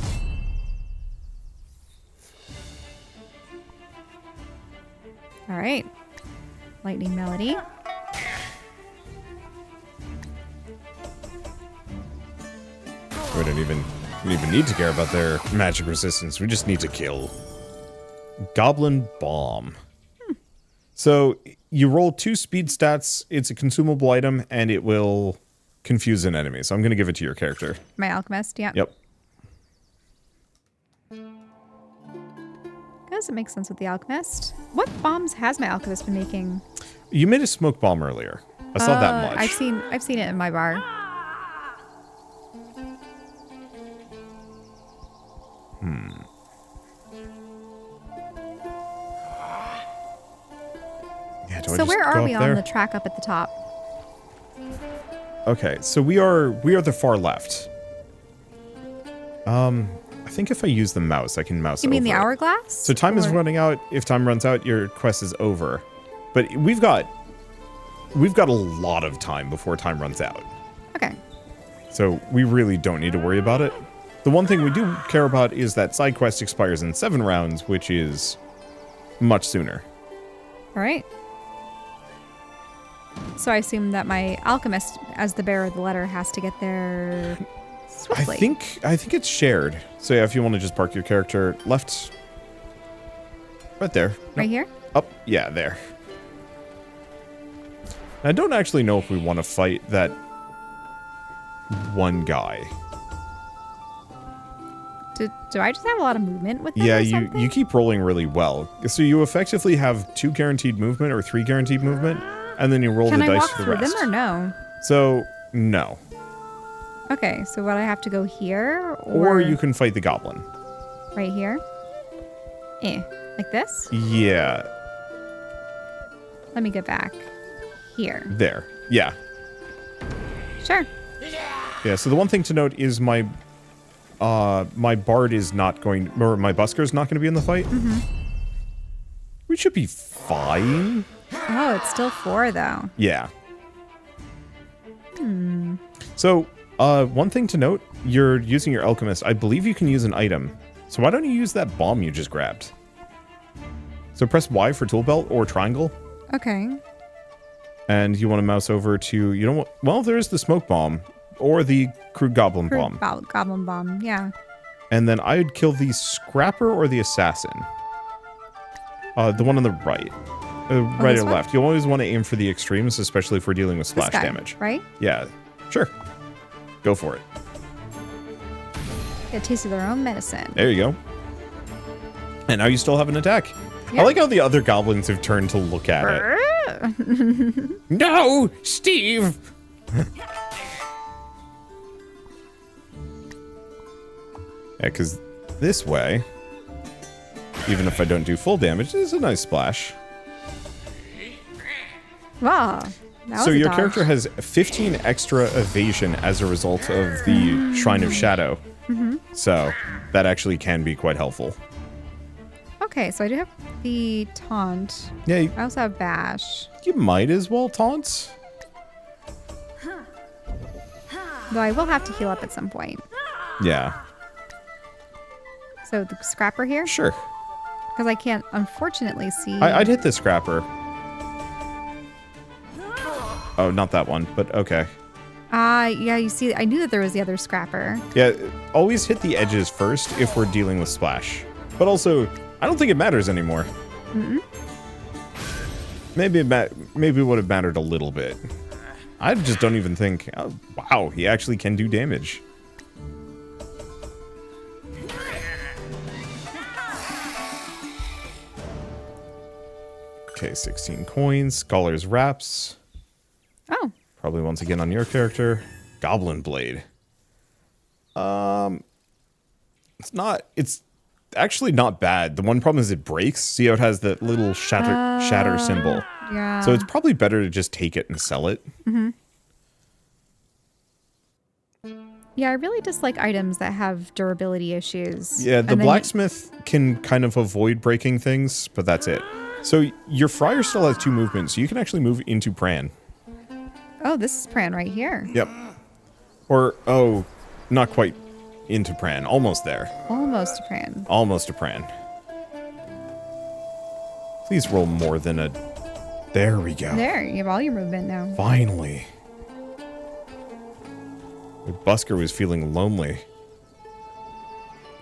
[SPEAKER 2] All right. Lightning Melody.
[SPEAKER 1] We don't even need to care about their magic resistance. We just need to kill. Goblin Bomb. So you roll 2 speed stats. It's a consumable item, and it will confuse an enemy. So I'm going to give it to your character.
[SPEAKER 2] My alchemist, yeah.
[SPEAKER 1] Yep.
[SPEAKER 2] Does it make sense with the alchemist? What bombs has my alchemist been making?
[SPEAKER 1] You made a smoke bomb earlier. I saw that much.
[SPEAKER 2] I've seen it in my bar.
[SPEAKER 1] Yeah,
[SPEAKER 2] So where are we on the track up at the top?
[SPEAKER 1] Okay, so we are the far left. I think if I use the mouse, I can mouse
[SPEAKER 2] You mean the
[SPEAKER 1] over.
[SPEAKER 2] hourglass?
[SPEAKER 1] So time is
[SPEAKER 2] Or-
[SPEAKER 1] running out. If time runs out, your quest is over. But we've got a lot of time before time runs out.
[SPEAKER 2] Okay.
[SPEAKER 1] So we really don't need to worry about it. The one thing we do care about is that side quest expires in 7 rounds, which is much sooner.
[SPEAKER 2] All right. So I assume that my alchemist, as the bearer of the letter, has to get there swiftly.
[SPEAKER 1] I think it's shared. So yeah, if you want to just park your character left, right there.
[SPEAKER 2] Right here?
[SPEAKER 1] Up, yeah, there. I don't actually know if we want to fight that one guy.
[SPEAKER 2] Do I just have a lot of movement with them
[SPEAKER 1] Yeah,
[SPEAKER 2] or
[SPEAKER 1] you
[SPEAKER 2] something?
[SPEAKER 1] keep rolling really well. So you effectively have 2 guaranteed movement or 3 guaranteed movement, and then you roll
[SPEAKER 2] Can
[SPEAKER 1] the
[SPEAKER 2] I
[SPEAKER 1] dice
[SPEAKER 2] walk
[SPEAKER 1] for the
[SPEAKER 2] through
[SPEAKER 1] rest.
[SPEAKER 2] them or no?
[SPEAKER 1] So, no.
[SPEAKER 2] Okay, so would I have to go here?
[SPEAKER 1] Or you can fight the goblin.
[SPEAKER 2] Right here? Like this?
[SPEAKER 1] Yeah.
[SPEAKER 2] Let me get back. Here.
[SPEAKER 1] There. Yeah.
[SPEAKER 2] Sure.
[SPEAKER 1] Yeah, so the one thing to note is my bard is not going, or my busker is not going to be in the fight.
[SPEAKER 2] Mm-hmm.
[SPEAKER 1] We should be fine.
[SPEAKER 2] Oh, it's still 4 though.
[SPEAKER 1] Yeah. So, one thing to note, you're using your alchemist. I believe you can use an item. So why don't you use that bomb you just grabbed? So press Y for tool belt or triangle.
[SPEAKER 2] Okay.
[SPEAKER 1] And you want to mouse over to, you know what? Well, there's the smoke bomb or the crude goblin bomb.
[SPEAKER 2] Goblin bomb, yeah.
[SPEAKER 1] And then I'd kill the scrapper or the assassin. The one on the right. Right or left. You always want to aim for the extremes, especially if we're dealing with splash damage.
[SPEAKER 2] Right?
[SPEAKER 1] Yeah, sure. Go for it.
[SPEAKER 2] Get a taste of their own medicine.
[SPEAKER 1] There you go. And now you still have an attack.
[SPEAKER 2] Yep.
[SPEAKER 1] I like how the other goblins have turned to look at it. No, Steve! Yeah, because this way, even if I don't do full damage, it's a nice splash.
[SPEAKER 2] Wow.
[SPEAKER 1] So your character has 15 extra evasion as a result of the Shrine of Shadow.
[SPEAKER 2] Mm-hmm.
[SPEAKER 1] So that actually can be quite helpful.
[SPEAKER 2] Okay, so I do have the taunt.
[SPEAKER 1] Yeah,
[SPEAKER 2] I also have bash.
[SPEAKER 1] you might as well taunt.
[SPEAKER 2] Though I will have to heal up at some point.
[SPEAKER 1] Yeah.
[SPEAKER 2] So the scrapper here?
[SPEAKER 1] Sure.
[SPEAKER 2] Because I can't, unfortunately, see...
[SPEAKER 1] I'd hit the scrapper. Oh, not that one, but okay.
[SPEAKER 2] Yeah, you see, I knew that there was the other scrapper.
[SPEAKER 1] Yeah, always hit the edges first if we're dealing with splash. But also, I don't think it matters anymore.
[SPEAKER 2] Mm-mm.
[SPEAKER 1] Maybe it would have mattered a little bit. I just don't even think... Oh, wow, he actually can do damage. Okay, 16 coins. Scholar's Wraps.
[SPEAKER 2] Oh.
[SPEAKER 1] Probably once again on your character. Goblin Blade. It's actually not bad. The one problem is it breaks. See how it has that little shatter symbol.
[SPEAKER 2] Yeah.
[SPEAKER 1] So it's probably better to just take it and sell it.
[SPEAKER 2] Mm-hmm. Yeah, I really dislike items that have durability issues.
[SPEAKER 1] Yeah, the blacksmith can kind of avoid breaking things, but that's it. So your friar still has 2 movements, so you can actually move into Pran.
[SPEAKER 2] Oh, this is Pran right here.
[SPEAKER 1] Yep. Or, oh, not quite into Pran. Almost there.
[SPEAKER 2] Almost a Pran.
[SPEAKER 1] Almost a Pran. Please roll more than a... There we go.
[SPEAKER 2] There, you have all your movement now.
[SPEAKER 1] Finally. The busker was feeling lonely.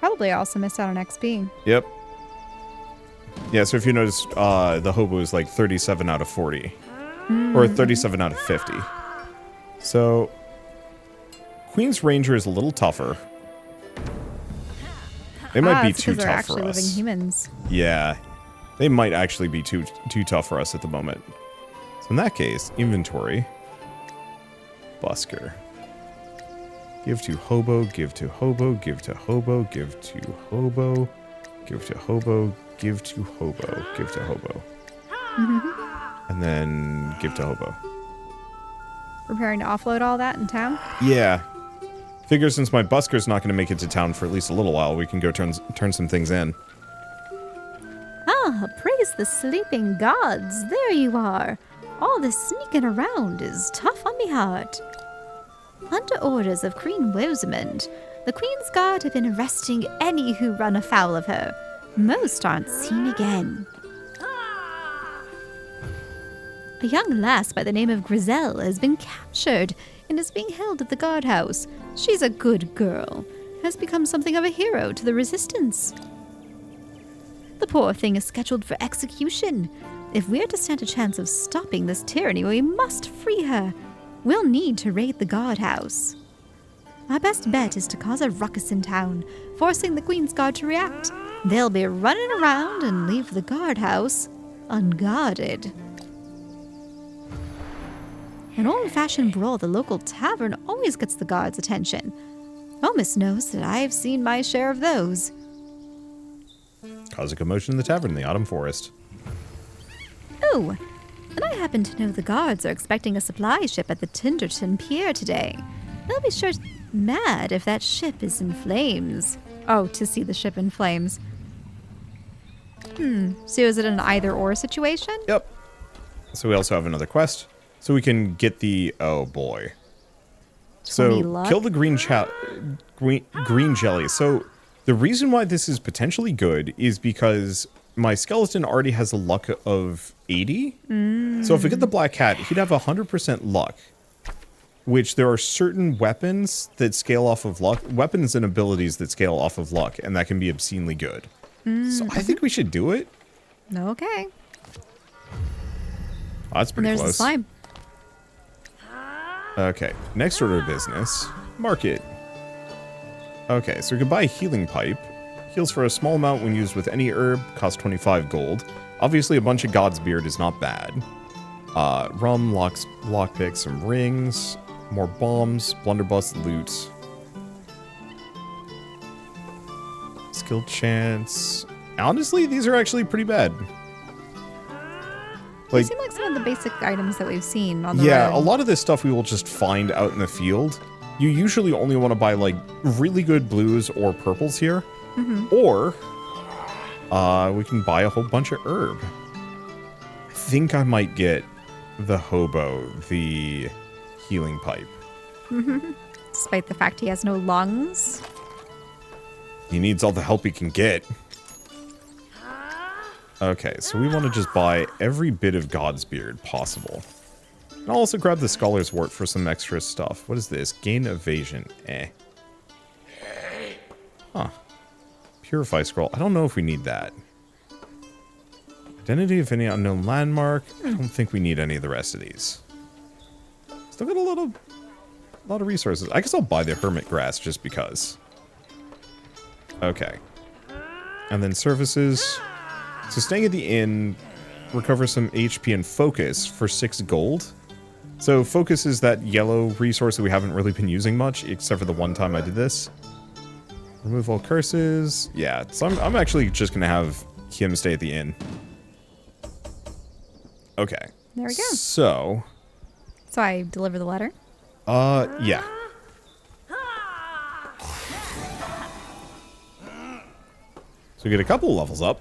[SPEAKER 2] Probably also missed out on XP.
[SPEAKER 1] Yep. Yeah, so if you notice, the hobo is like 37 out of 40. Or 37 out of 50. So, Queen's Ranger is a little tougher. They might be too tough for us.
[SPEAKER 2] They're actually living humans.
[SPEAKER 1] Yeah. They might actually be too tough for us at the moment. So in that case, inventory. Busker. Give to hobo, give to hobo, give to hobo, give to hobo, give to hobo, give to hobo, give to hobo. And then give to hobo.
[SPEAKER 2] Preparing to offload all that in town?
[SPEAKER 1] Yeah. Figure since my busker's not going to make it to town for at least a little while, we can go turn some things in.
[SPEAKER 3] Ah, praise the sleeping gods. There you are. All this sneaking around is tough on me heart. Under orders of Queen Rosamond, the Queen's Guard have been arresting any who run afoul of her. Most aren't seen again. A young lass by the name of Griselle has been captured and is being held at the guardhouse. She's a good girl, has become something of a hero to the resistance. The poor thing is scheduled for execution. If we're to stand a chance of stopping this tyranny, we must free her. We'll need to raid the guardhouse. Our best bet is to cause a ruckus in town, forcing the Queen's Guard to react. They'll be running around and leave the guardhouse unguarded. An old-fashioned brawl at the local tavern always gets the guards' attention. Almost knows that I've seen my share of those.
[SPEAKER 1] Cause a commotion in the tavern in the autumn forest.
[SPEAKER 3] Oh, and I happen to know the guards are expecting a supply ship at the Tinderton Pier today. They'll be sure mad if that ship is in flames.
[SPEAKER 2] Oh, to see the ship in flames. So is it an either-or situation?
[SPEAKER 1] Yep. So we also have another quest. So we can get the... Oh, boy.
[SPEAKER 2] 20
[SPEAKER 1] So,
[SPEAKER 2] luck?
[SPEAKER 1] kill the green jelly. So, the reason why this is potentially good is because my skeleton already has a luck of 80. So if we get the black cat, he'd have 100% luck. Which there are certain weapons that scale off of luck. Weapons and abilities that scale off of luck. And that can be obscenely good. So I think we should do it.
[SPEAKER 2] Okay.
[SPEAKER 1] Oh, that's
[SPEAKER 2] And
[SPEAKER 1] pretty
[SPEAKER 2] there's
[SPEAKER 1] close.
[SPEAKER 2] the slime.
[SPEAKER 1] Okay, next order of business. Market. Okay, so we can buy a healing pipe. Heals for a small amount when used with any herb. Costs 25 gold. Obviously, a bunch of God's Beard is not bad. Rum, lockpicks, some rings. More bombs. Blunderbuss, loot. Skill chance. Honestly, these are actually pretty bad.
[SPEAKER 2] They seem like some of the basic items that we've seen on the
[SPEAKER 1] Yeah,
[SPEAKER 2] road.
[SPEAKER 1] a lot of this stuff we will just find out in the field. You usually only want to buy, like, really good blues or purples here. Or, we can buy a whole bunch of herb. I think I might get the hobo, the healing pipe.
[SPEAKER 2] Despite the fact he has no lungs.
[SPEAKER 1] He needs all the help he can get. Okay, so we want to just buy every bit of God's Beard possible. And I'll also grab the Scholar's Wart for some extra stuff. What is this? Gain evasion. Huh. Purify Scroll. I don't know if we need that. Identity of any unknown landmark. I don't think we need any of the rest of these. Still got a lot of resources. I guess I'll buy the Hermit Grass just because. Okay. And then services. So staying at the inn, recover some HP and focus for 6 gold. So focus is that yellow resource that we haven't really been using much, except for the one time I did this. Remove all curses. Yeah, so I'm actually just going to have him stay at the inn. Okay.
[SPEAKER 2] There we go.
[SPEAKER 1] So,
[SPEAKER 2] So I deliver the letter.
[SPEAKER 1] yeah. So we get a couple levels up.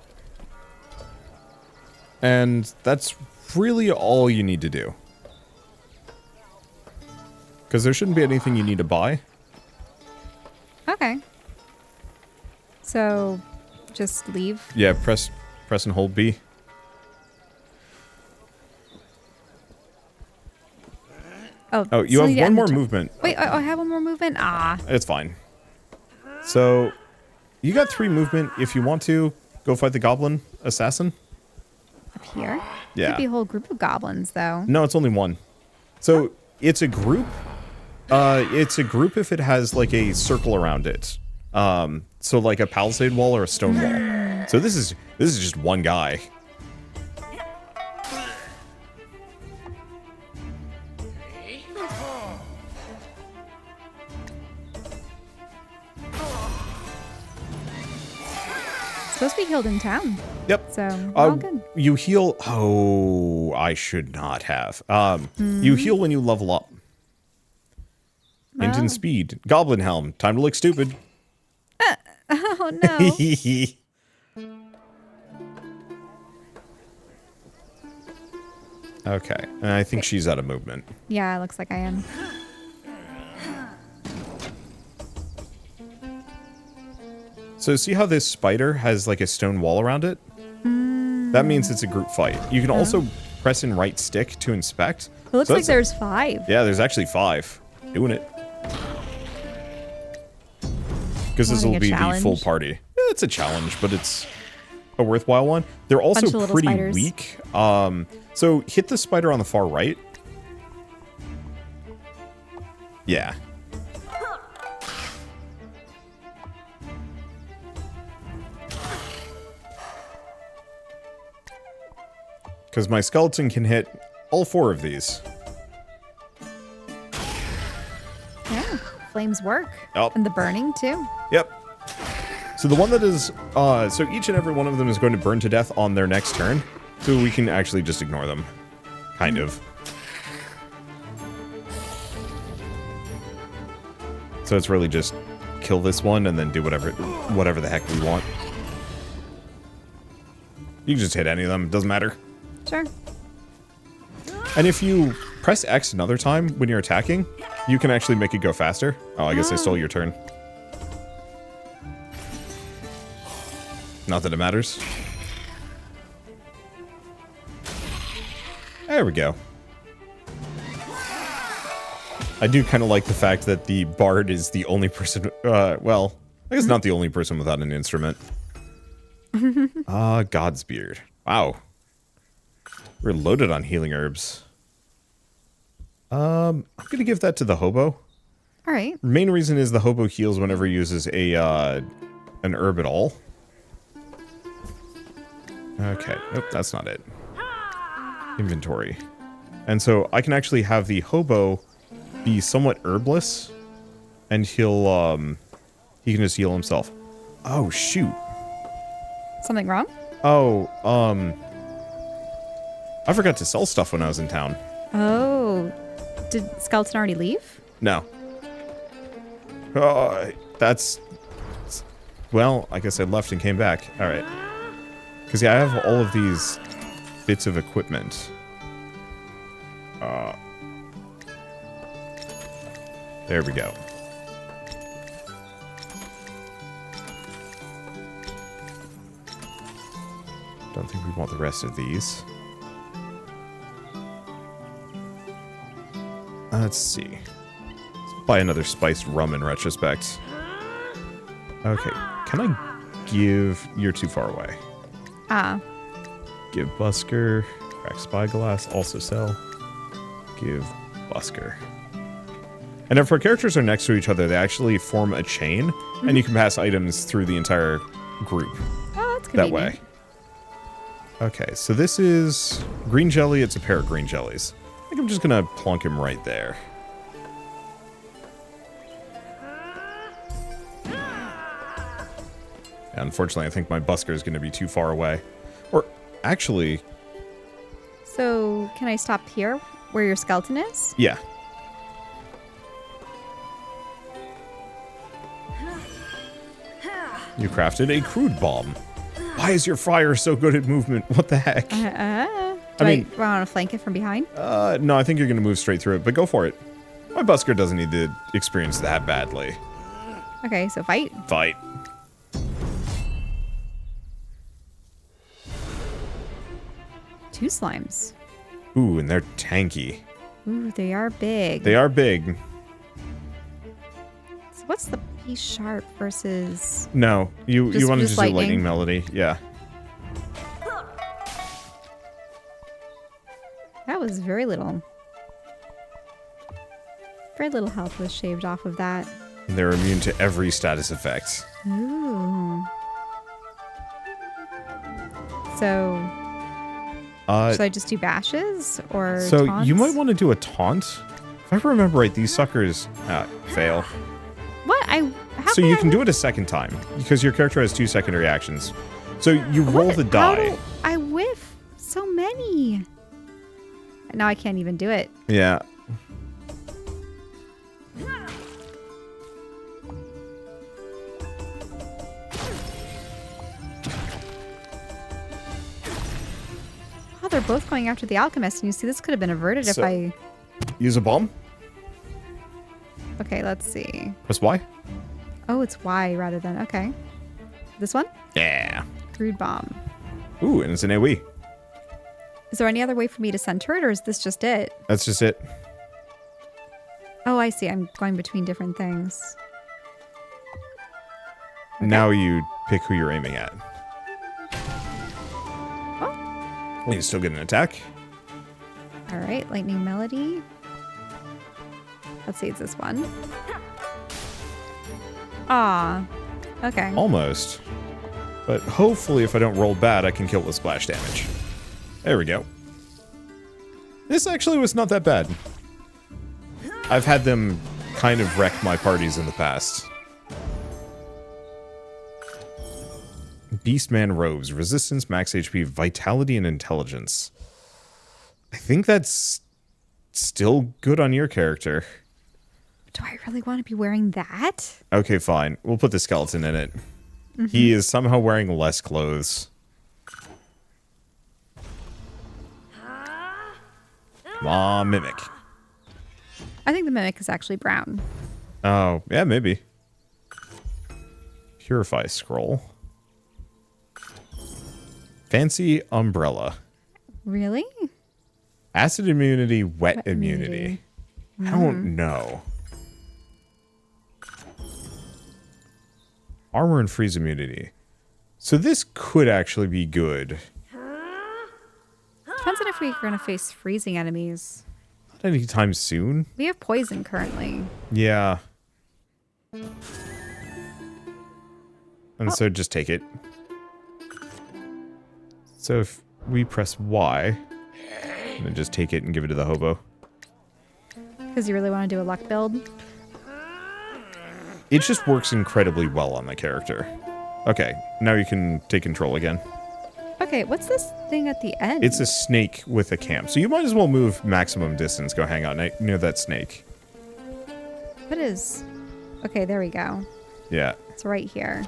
[SPEAKER 1] And that's really all you need to do. Because there shouldn't be anything you need to buy.
[SPEAKER 2] Okay. So, just leave.
[SPEAKER 1] Yeah, press and hold B. Oh, you
[SPEAKER 2] so
[SPEAKER 1] have
[SPEAKER 2] need to
[SPEAKER 1] one
[SPEAKER 2] end
[SPEAKER 1] more
[SPEAKER 2] the
[SPEAKER 1] movement.
[SPEAKER 2] Wait, I have one more movement? Ah.
[SPEAKER 1] It's fine. So, you got 3 movement. If you want to, go fight the goblin assassin.
[SPEAKER 2] Up here?
[SPEAKER 1] Yeah.
[SPEAKER 2] Could be a whole group of goblins, though.
[SPEAKER 1] No, it's only one. So, it's a group. It's a group if it has, like, a circle around it. So, like a palisade wall or a stone wall. So, this is just one guy.
[SPEAKER 2] Supposed to be healed in town.
[SPEAKER 1] Yep.
[SPEAKER 2] So, we're all good.
[SPEAKER 1] You heal. Oh, I should not have. You heal when you level up. Hint
[SPEAKER 2] Oh.
[SPEAKER 1] and speed. Goblin helm. Time to look stupid.
[SPEAKER 2] Oh, no.
[SPEAKER 1] Okay. And I think she's out of movement.
[SPEAKER 2] Yeah, it looks like I am.
[SPEAKER 1] So see how this spider has like a stone wall around it? That means it's a group fight. You can also press and right stick to inspect.
[SPEAKER 2] It looks
[SPEAKER 1] So
[SPEAKER 2] like
[SPEAKER 1] that's-
[SPEAKER 2] there's 5.
[SPEAKER 1] Yeah, there's actually 5. Doing it. Because this
[SPEAKER 2] Wanting
[SPEAKER 1] will
[SPEAKER 2] a
[SPEAKER 1] be the full
[SPEAKER 2] challenge?
[SPEAKER 1] party. Yeah, it's a challenge, but it's a worthwhile one. They're
[SPEAKER 2] Bunch of
[SPEAKER 1] also
[SPEAKER 2] little
[SPEAKER 1] pretty
[SPEAKER 2] spiders.
[SPEAKER 1] weak. So hit the spider on the far right. Yeah. Because my skeleton can hit all 4 of these.
[SPEAKER 2] flames work.
[SPEAKER 1] Oh.
[SPEAKER 2] And the burning, too.
[SPEAKER 1] Yep. So the one that is, so each and every one of them is going to burn to death on their next turn. So we can actually just ignore them. Kind of. So it's really just kill this one and then do whatever the heck we want. You can just hit any of them, it doesn't matter.
[SPEAKER 2] Sure.
[SPEAKER 1] And if you press X another time when you're attacking, you can actually make it go faster. Oh, I guess I stole your turn. Not that it matters. There we go. I do kind of like the fact that the bard is the only person, well, I guess not the only person without an instrument. God's beard. Wow. We're loaded on healing herbs. I'm going to give that to the hobo.
[SPEAKER 2] All right.
[SPEAKER 1] Main reason is the hobo heals whenever he uses an herb at all. Okay. Nope, that's not it. Inventory. And so I can actually have the hobo be somewhat herbless, and he can just heal himself. Oh, shoot.
[SPEAKER 2] Something wrong?
[SPEAKER 1] Oh, I forgot to sell stuff when I was in town.
[SPEAKER 2] Oh. Did Skeleton already leave?
[SPEAKER 1] No. Well, I guess I left and came back. All right. Because, yeah, I have all of these bits of equipment. There we go. Don't think we want the rest of these. Let's see. Let's buy another spiced rum in retrospect. Okay, can I give... You're too far away. Give Busker. Crack spyglass. Also sell. Give Busker. And if our characters are next to each other, they actually form a chain, and you can pass items through the entire group.
[SPEAKER 2] Oh, that's
[SPEAKER 1] That
[SPEAKER 2] convenient.
[SPEAKER 1] way. Okay, so this is green jelly. It's a pair of green jellies. I think I'm just going to plunk him right there. Yeah, unfortunately, I think my busker is going to be too far away. Or, actually...
[SPEAKER 2] So, can I stop here where your skeleton is?
[SPEAKER 1] Yeah. You crafted a crude bomb. Why is your fire so good at movement? What the heck?
[SPEAKER 2] Do I
[SPEAKER 1] mean-
[SPEAKER 2] want to flank it from behind?
[SPEAKER 1] No, I think you're going to move straight through it, but go for it. My busker doesn't need to experience that badly.
[SPEAKER 2] Okay, so fight.
[SPEAKER 1] Fight.
[SPEAKER 2] Two slimes.
[SPEAKER 1] Ooh, and they're tanky.
[SPEAKER 2] Ooh, they are big.
[SPEAKER 1] They are big.
[SPEAKER 2] So what's the B sharp versus...
[SPEAKER 1] No, you
[SPEAKER 2] Just-
[SPEAKER 1] want to
[SPEAKER 2] just
[SPEAKER 1] just do lightning
[SPEAKER 2] lightning?
[SPEAKER 1] melody. Yeah.
[SPEAKER 2] That was very little. Very little health was shaved off of that.
[SPEAKER 1] And they're immune to every status effect.
[SPEAKER 2] Ooh. So, should I just do bashes or
[SPEAKER 1] So
[SPEAKER 2] taunts?
[SPEAKER 1] you might want to do a taunt. If I remember right, these suckers fail.
[SPEAKER 2] What?
[SPEAKER 1] So you can do it a second time because your character has 2 secondary actions. So you roll the die.
[SPEAKER 2] I whiff so many. Now I can't even do it.
[SPEAKER 1] Yeah.
[SPEAKER 2] Oh, they're both going after the alchemist, and you see this could have been averted if
[SPEAKER 1] So-
[SPEAKER 2] I...
[SPEAKER 1] Use a bomb.
[SPEAKER 2] Okay, let's see.
[SPEAKER 1] Press Y.
[SPEAKER 2] Oh, it's Y rather than... Okay. This one?
[SPEAKER 1] Yeah.
[SPEAKER 2] Crude bomb.
[SPEAKER 1] Ooh, and it's an AoE.
[SPEAKER 2] Is there any other way for me to center it, or is this just it?
[SPEAKER 1] That's just it.
[SPEAKER 2] Oh, I see. I'm going between different things. Okay.
[SPEAKER 1] Now you pick who you're aiming at.
[SPEAKER 2] Oh.
[SPEAKER 1] You still get an attack.
[SPEAKER 2] All right, lightning melody. Let's see, it's this one. Ah, okay.
[SPEAKER 1] Almost. But hopefully if I don't roll bad, I can kill with splash damage. There we go. This actually was not that bad. I've had them kind of wrecked my parties in the past. Beastman robes. Resistance, max HP, vitality, and intelligence. I think that's still good on your character.
[SPEAKER 2] Do I really want to be wearing that?
[SPEAKER 1] Okay, fine. We'll put the skeleton in it. He is somehow wearing less clothes. Come on, Mimic.
[SPEAKER 2] I think the mimic is actually brown.
[SPEAKER 1] Oh, yeah, maybe. Purify scroll. Fancy umbrella.
[SPEAKER 2] Really?
[SPEAKER 1] Acid immunity, wet immunity. I don't know. Armor and freeze immunity. So this could actually be good.
[SPEAKER 2] Depends on if we're going to face freezing enemies.
[SPEAKER 1] Not anytime soon.
[SPEAKER 2] We have poison currently.
[SPEAKER 1] Yeah. And so just take it. So if we press Y, and then just take it and give it to the hobo.
[SPEAKER 2] Because you really want to do a luck build?
[SPEAKER 1] It just works incredibly well on the character. Okay, now you can take control again.
[SPEAKER 2] Okay, what's this thing at the end?
[SPEAKER 1] It's a snake with a camp, so you might as well move maximum distance. Go hang out near that snake.
[SPEAKER 2] What is... Okay, there we go.
[SPEAKER 1] Yeah.
[SPEAKER 2] It's right here.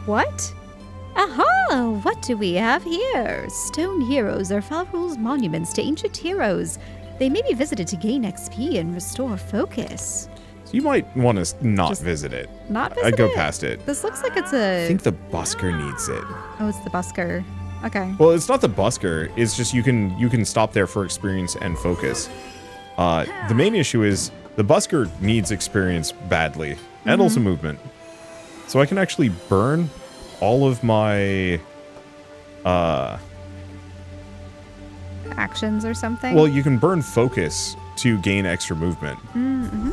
[SPEAKER 2] What?
[SPEAKER 3] Aha! What do we have here? Stone heroes are Fahrul's monuments to ancient heroes. They may be visited to gain XP and restore focus.
[SPEAKER 1] So you might want to not
[SPEAKER 2] Just
[SPEAKER 1] visit it.
[SPEAKER 2] Not visit
[SPEAKER 1] I'd go
[SPEAKER 2] it?
[SPEAKER 1] past it.
[SPEAKER 2] This looks like it's
[SPEAKER 1] I
[SPEAKER 2] a...
[SPEAKER 1] think the busker needs it.
[SPEAKER 2] Oh, it's the busker. Okay.
[SPEAKER 1] Well, it's not the busker. It's just you can stop there for experience and focus. The main issue is the busker needs experience badly and also movement. So I can actually burn all of my
[SPEAKER 2] Actions or something?
[SPEAKER 1] well, you can burn focus to gain extra movement.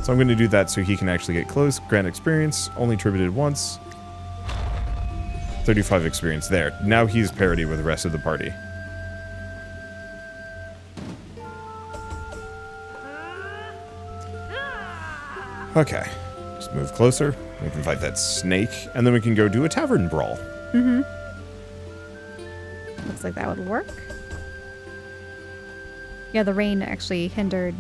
[SPEAKER 1] So I'm going to do that so he can actually get close. Grant experience, only attributed once. 35 experience there. Now he's parity with the rest of the party. Okay. Just move closer. We can fight that snake, and then we can go do a tavern brawl.
[SPEAKER 2] Looks like that would work. Yeah, the rain actually hindered.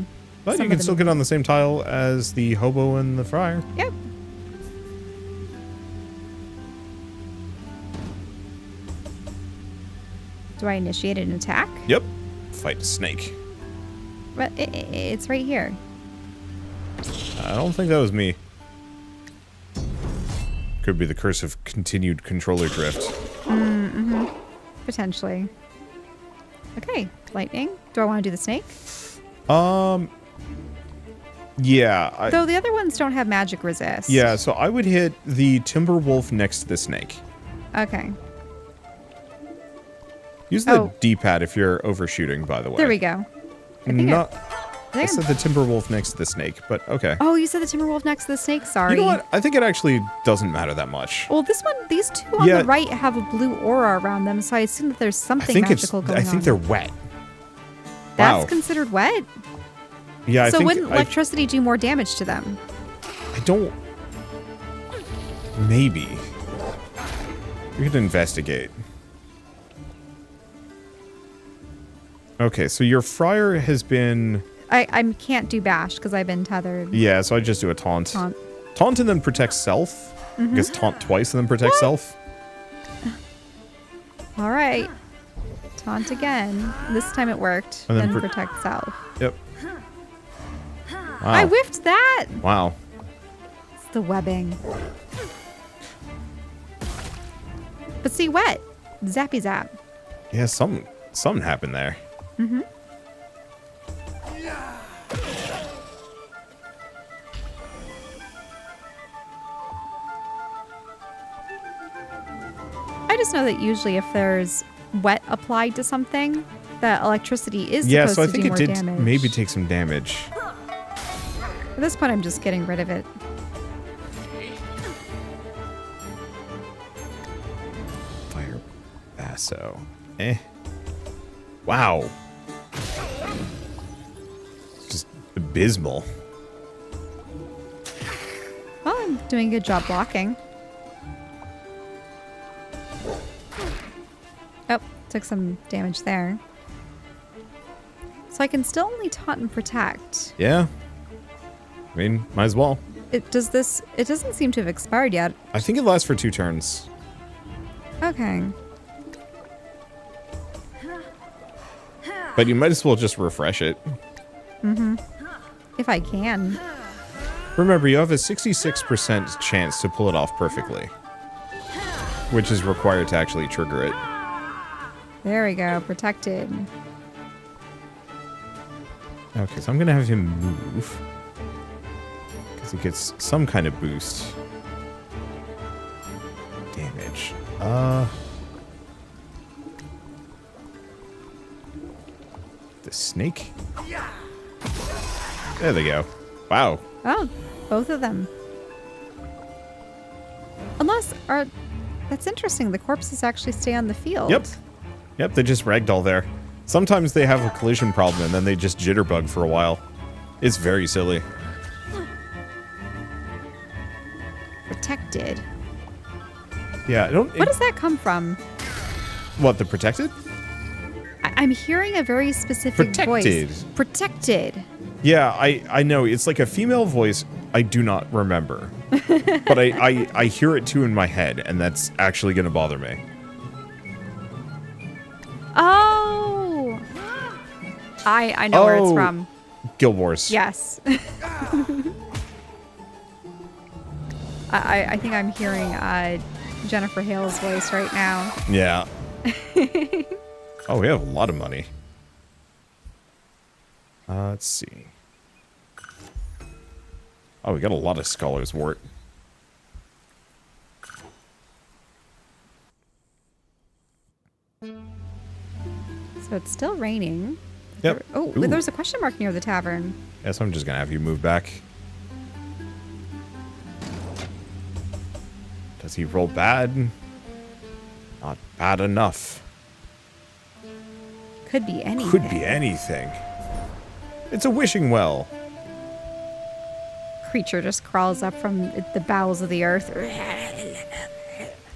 [SPEAKER 1] But
[SPEAKER 2] some
[SPEAKER 1] you
[SPEAKER 2] of
[SPEAKER 1] can
[SPEAKER 2] the
[SPEAKER 1] still get on the same tile as the hobo and the friar.
[SPEAKER 2] Yep. Do I initiate an attack?
[SPEAKER 1] Yep. Fight a snake.
[SPEAKER 2] But it's right here.
[SPEAKER 1] I don't think that was me. Could be the curse of continued controller drift.
[SPEAKER 2] Potentially. Okay, lightning. Do I want to do the snake?
[SPEAKER 1] Yeah.
[SPEAKER 2] Though the other ones don't have magic resist.
[SPEAKER 1] Yeah, so I would hit the timber wolf next to the snake.
[SPEAKER 2] Okay.
[SPEAKER 1] Use the
[SPEAKER 2] Oh.
[SPEAKER 1] D-pad if you're overshooting, by the way.
[SPEAKER 2] There we go. I think
[SPEAKER 1] Not,
[SPEAKER 2] I
[SPEAKER 1] I
[SPEAKER 2] think
[SPEAKER 1] said the timber wolf next to the snake, but okay.
[SPEAKER 2] Oh, you said the timber wolf next to the snake? Sorry.
[SPEAKER 1] You know what? I think it actually doesn't matter that much.
[SPEAKER 2] Well, these two on
[SPEAKER 1] Yeah.
[SPEAKER 2] the right have a blue aura around them, so I assume that there's
[SPEAKER 1] I
[SPEAKER 2] something
[SPEAKER 1] think
[SPEAKER 2] magical going on.
[SPEAKER 1] I think they're wet.
[SPEAKER 2] That's
[SPEAKER 1] wow.
[SPEAKER 2] considered wet?
[SPEAKER 1] Yeah, I
[SPEAKER 2] So
[SPEAKER 1] think
[SPEAKER 2] wouldn't electricity do more damage to them?
[SPEAKER 1] I don't. Maybe. We could investigate. Okay, so your friar has been.
[SPEAKER 2] I can't do bash because I've been tethered.
[SPEAKER 1] Yeah, so I just do a taunt.
[SPEAKER 2] Taunt.
[SPEAKER 1] Taunt and then protect self. I guess taunt twice and then protect self.
[SPEAKER 2] All right. Taunt again. This time it worked.
[SPEAKER 1] And then
[SPEAKER 2] Then protect self.
[SPEAKER 1] Yep. Wow.
[SPEAKER 2] I whiffed that!
[SPEAKER 1] Wow.
[SPEAKER 2] It's the webbing. But see, wet. Zappy zap.
[SPEAKER 1] Yeah, something happened there.
[SPEAKER 2] I just know that usually if there's wet applied to something, that electricity is
[SPEAKER 1] Yeah,
[SPEAKER 2] supposed
[SPEAKER 1] so I
[SPEAKER 2] to
[SPEAKER 1] think
[SPEAKER 2] do
[SPEAKER 1] it
[SPEAKER 2] more
[SPEAKER 1] did
[SPEAKER 2] damage.
[SPEAKER 1] maybe take some damage.
[SPEAKER 2] At this point, I'm just getting rid of it.
[SPEAKER 1] Fire basso. Wow. Just abysmal.
[SPEAKER 2] I'm doing a good job blocking. Oh, took some damage there. So I can still only taunt and protect.
[SPEAKER 1] Yeah. I mean, might as well.
[SPEAKER 2] It doesn't seem to have expired yet.
[SPEAKER 1] I think it lasts for 2 turns.
[SPEAKER 2] Okay.
[SPEAKER 1] But you might as well just refresh it.
[SPEAKER 2] If I can.
[SPEAKER 1] Remember, you have a 66% chance to pull it off perfectly, which is required to actually trigger it.
[SPEAKER 2] There we go. Protected.
[SPEAKER 1] Okay, so I'm going to have him move. Because he gets some kind of boost. Damage. The snake? There they go. Wow.
[SPEAKER 2] Oh, both of them. That's interesting. The corpses actually stay on the field.
[SPEAKER 1] Yep, they just ragdoll there. Sometimes they have a collision problem and then they just jitterbug for a while. It's very silly.
[SPEAKER 2] Protected.
[SPEAKER 1] Yeah, I don't...
[SPEAKER 2] Where does that come from?
[SPEAKER 1] What, the protected?
[SPEAKER 2] I'm hearing a very specific
[SPEAKER 1] Protected.
[SPEAKER 2] voice. Protected.
[SPEAKER 1] Yeah, I know. It's like a female voice I do not remember. But I hear it too in my head, and that's actually going to bother me.
[SPEAKER 2] Oh! I know where it's from.
[SPEAKER 1] Guild Wars.
[SPEAKER 2] Yes. I think I'm hearing Jennifer Hale's voice right now.
[SPEAKER 1] Yeah. Oh, we have a lot of money. Let's see. Oh, we got a lot of Scholar's Wort.
[SPEAKER 2] So it's still raining.
[SPEAKER 1] Yep.
[SPEAKER 2] Oh,
[SPEAKER 1] Ooh.
[SPEAKER 2] there's a question mark near the tavern.
[SPEAKER 1] Yes, I'm just going to have you move back. Does he roll bad? Not bad enough.
[SPEAKER 2] Could be anything.
[SPEAKER 1] Could be anything. It's a wishing well.
[SPEAKER 2] Creature just crawls up from the bowels of the earth.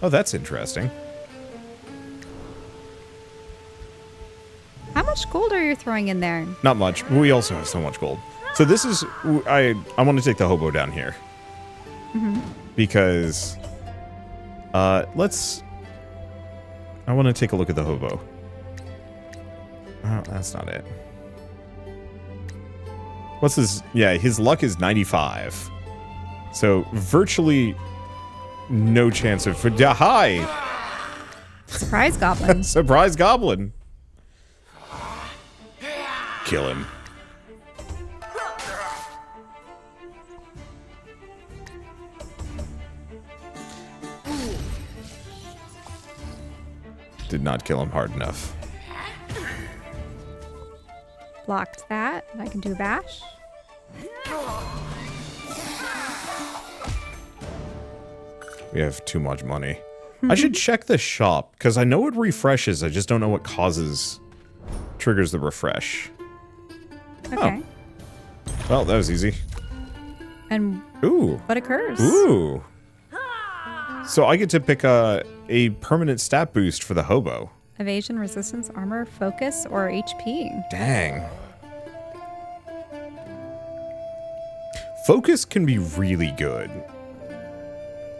[SPEAKER 1] Oh, that's interesting.
[SPEAKER 2] How much gold are you throwing in there?
[SPEAKER 1] Not much. We also have so much gold. So this is... I want to take the hobo down here. Because... let's... I want to take a look at the hobo. Oh, that's not it. What's his... Yeah, his luck is 95. So, virtually no chance of... Hi!
[SPEAKER 2] Surprise goblin.
[SPEAKER 1] Surprise goblin! Kill him. Did not kill him hard enough.
[SPEAKER 2] Blocked that. I can do a bash.
[SPEAKER 1] We have too much money. I should check the shop, because I know it refreshes. I just don't know what triggers the refresh.
[SPEAKER 2] Okay.
[SPEAKER 1] Well, that was easy.
[SPEAKER 2] And
[SPEAKER 1] Ooh.
[SPEAKER 2] what occurs?
[SPEAKER 1] Ooh. So I get to pick a permanent stat boost for the hobo.
[SPEAKER 2] Evasion, resistance, armor, focus, or HP.
[SPEAKER 1] Dang. Focus can be really good.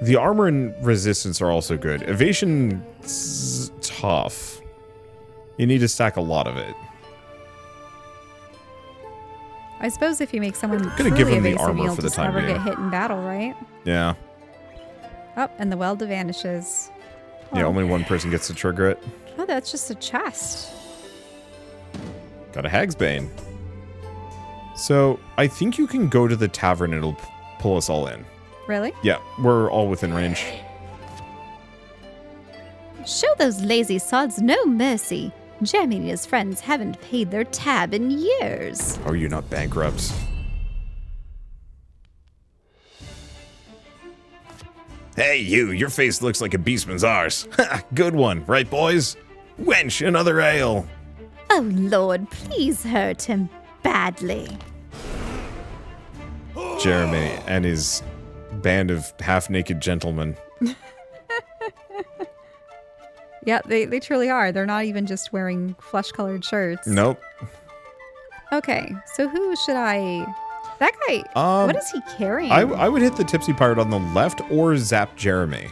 [SPEAKER 1] The armor and resistance are also good. Evasion's tough. You need to stack a lot of it.
[SPEAKER 2] I suppose if you make someone
[SPEAKER 1] Gonna
[SPEAKER 2] truly
[SPEAKER 1] give him the
[SPEAKER 2] evasive,
[SPEAKER 1] armor
[SPEAKER 2] you'll
[SPEAKER 1] for the
[SPEAKER 2] just
[SPEAKER 1] time
[SPEAKER 2] never
[SPEAKER 1] being.
[SPEAKER 2] get hit in battle, right?
[SPEAKER 1] Yeah.
[SPEAKER 2] Oh, and the weld vanishes.
[SPEAKER 1] Yeah,
[SPEAKER 2] Oh.
[SPEAKER 1] only one person gets to trigger it.
[SPEAKER 2] Oh, that's just a chest.
[SPEAKER 1] Got a Hagsbane. So, I think you can go to the tavern and it'll pull us all in.
[SPEAKER 2] Really?
[SPEAKER 1] Yeah, we're all within range.
[SPEAKER 3] Show those lazy sods no mercy. Jeremy and his friends haven't paid their tab in years.
[SPEAKER 1] Are you not bankrupt? Hey, your face looks like a beastman's arse. Ha, good one, right, boys? Wench, another ale.
[SPEAKER 3] Oh Lord, please hurt him badly.
[SPEAKER 1] Jeremy and his band of half-naked gentlemen.
[SPEAKER 2] Yeah, they truly are. They're not even just wearing flesh-colored shirts.
[SPEAKER 1] Nope.
[SPEAKER 2] Okay, so who should I... That guy, what is he carrying?
[SPEAKER 1] I would hit the Tipsy Pirate on the left or zap Jeremy.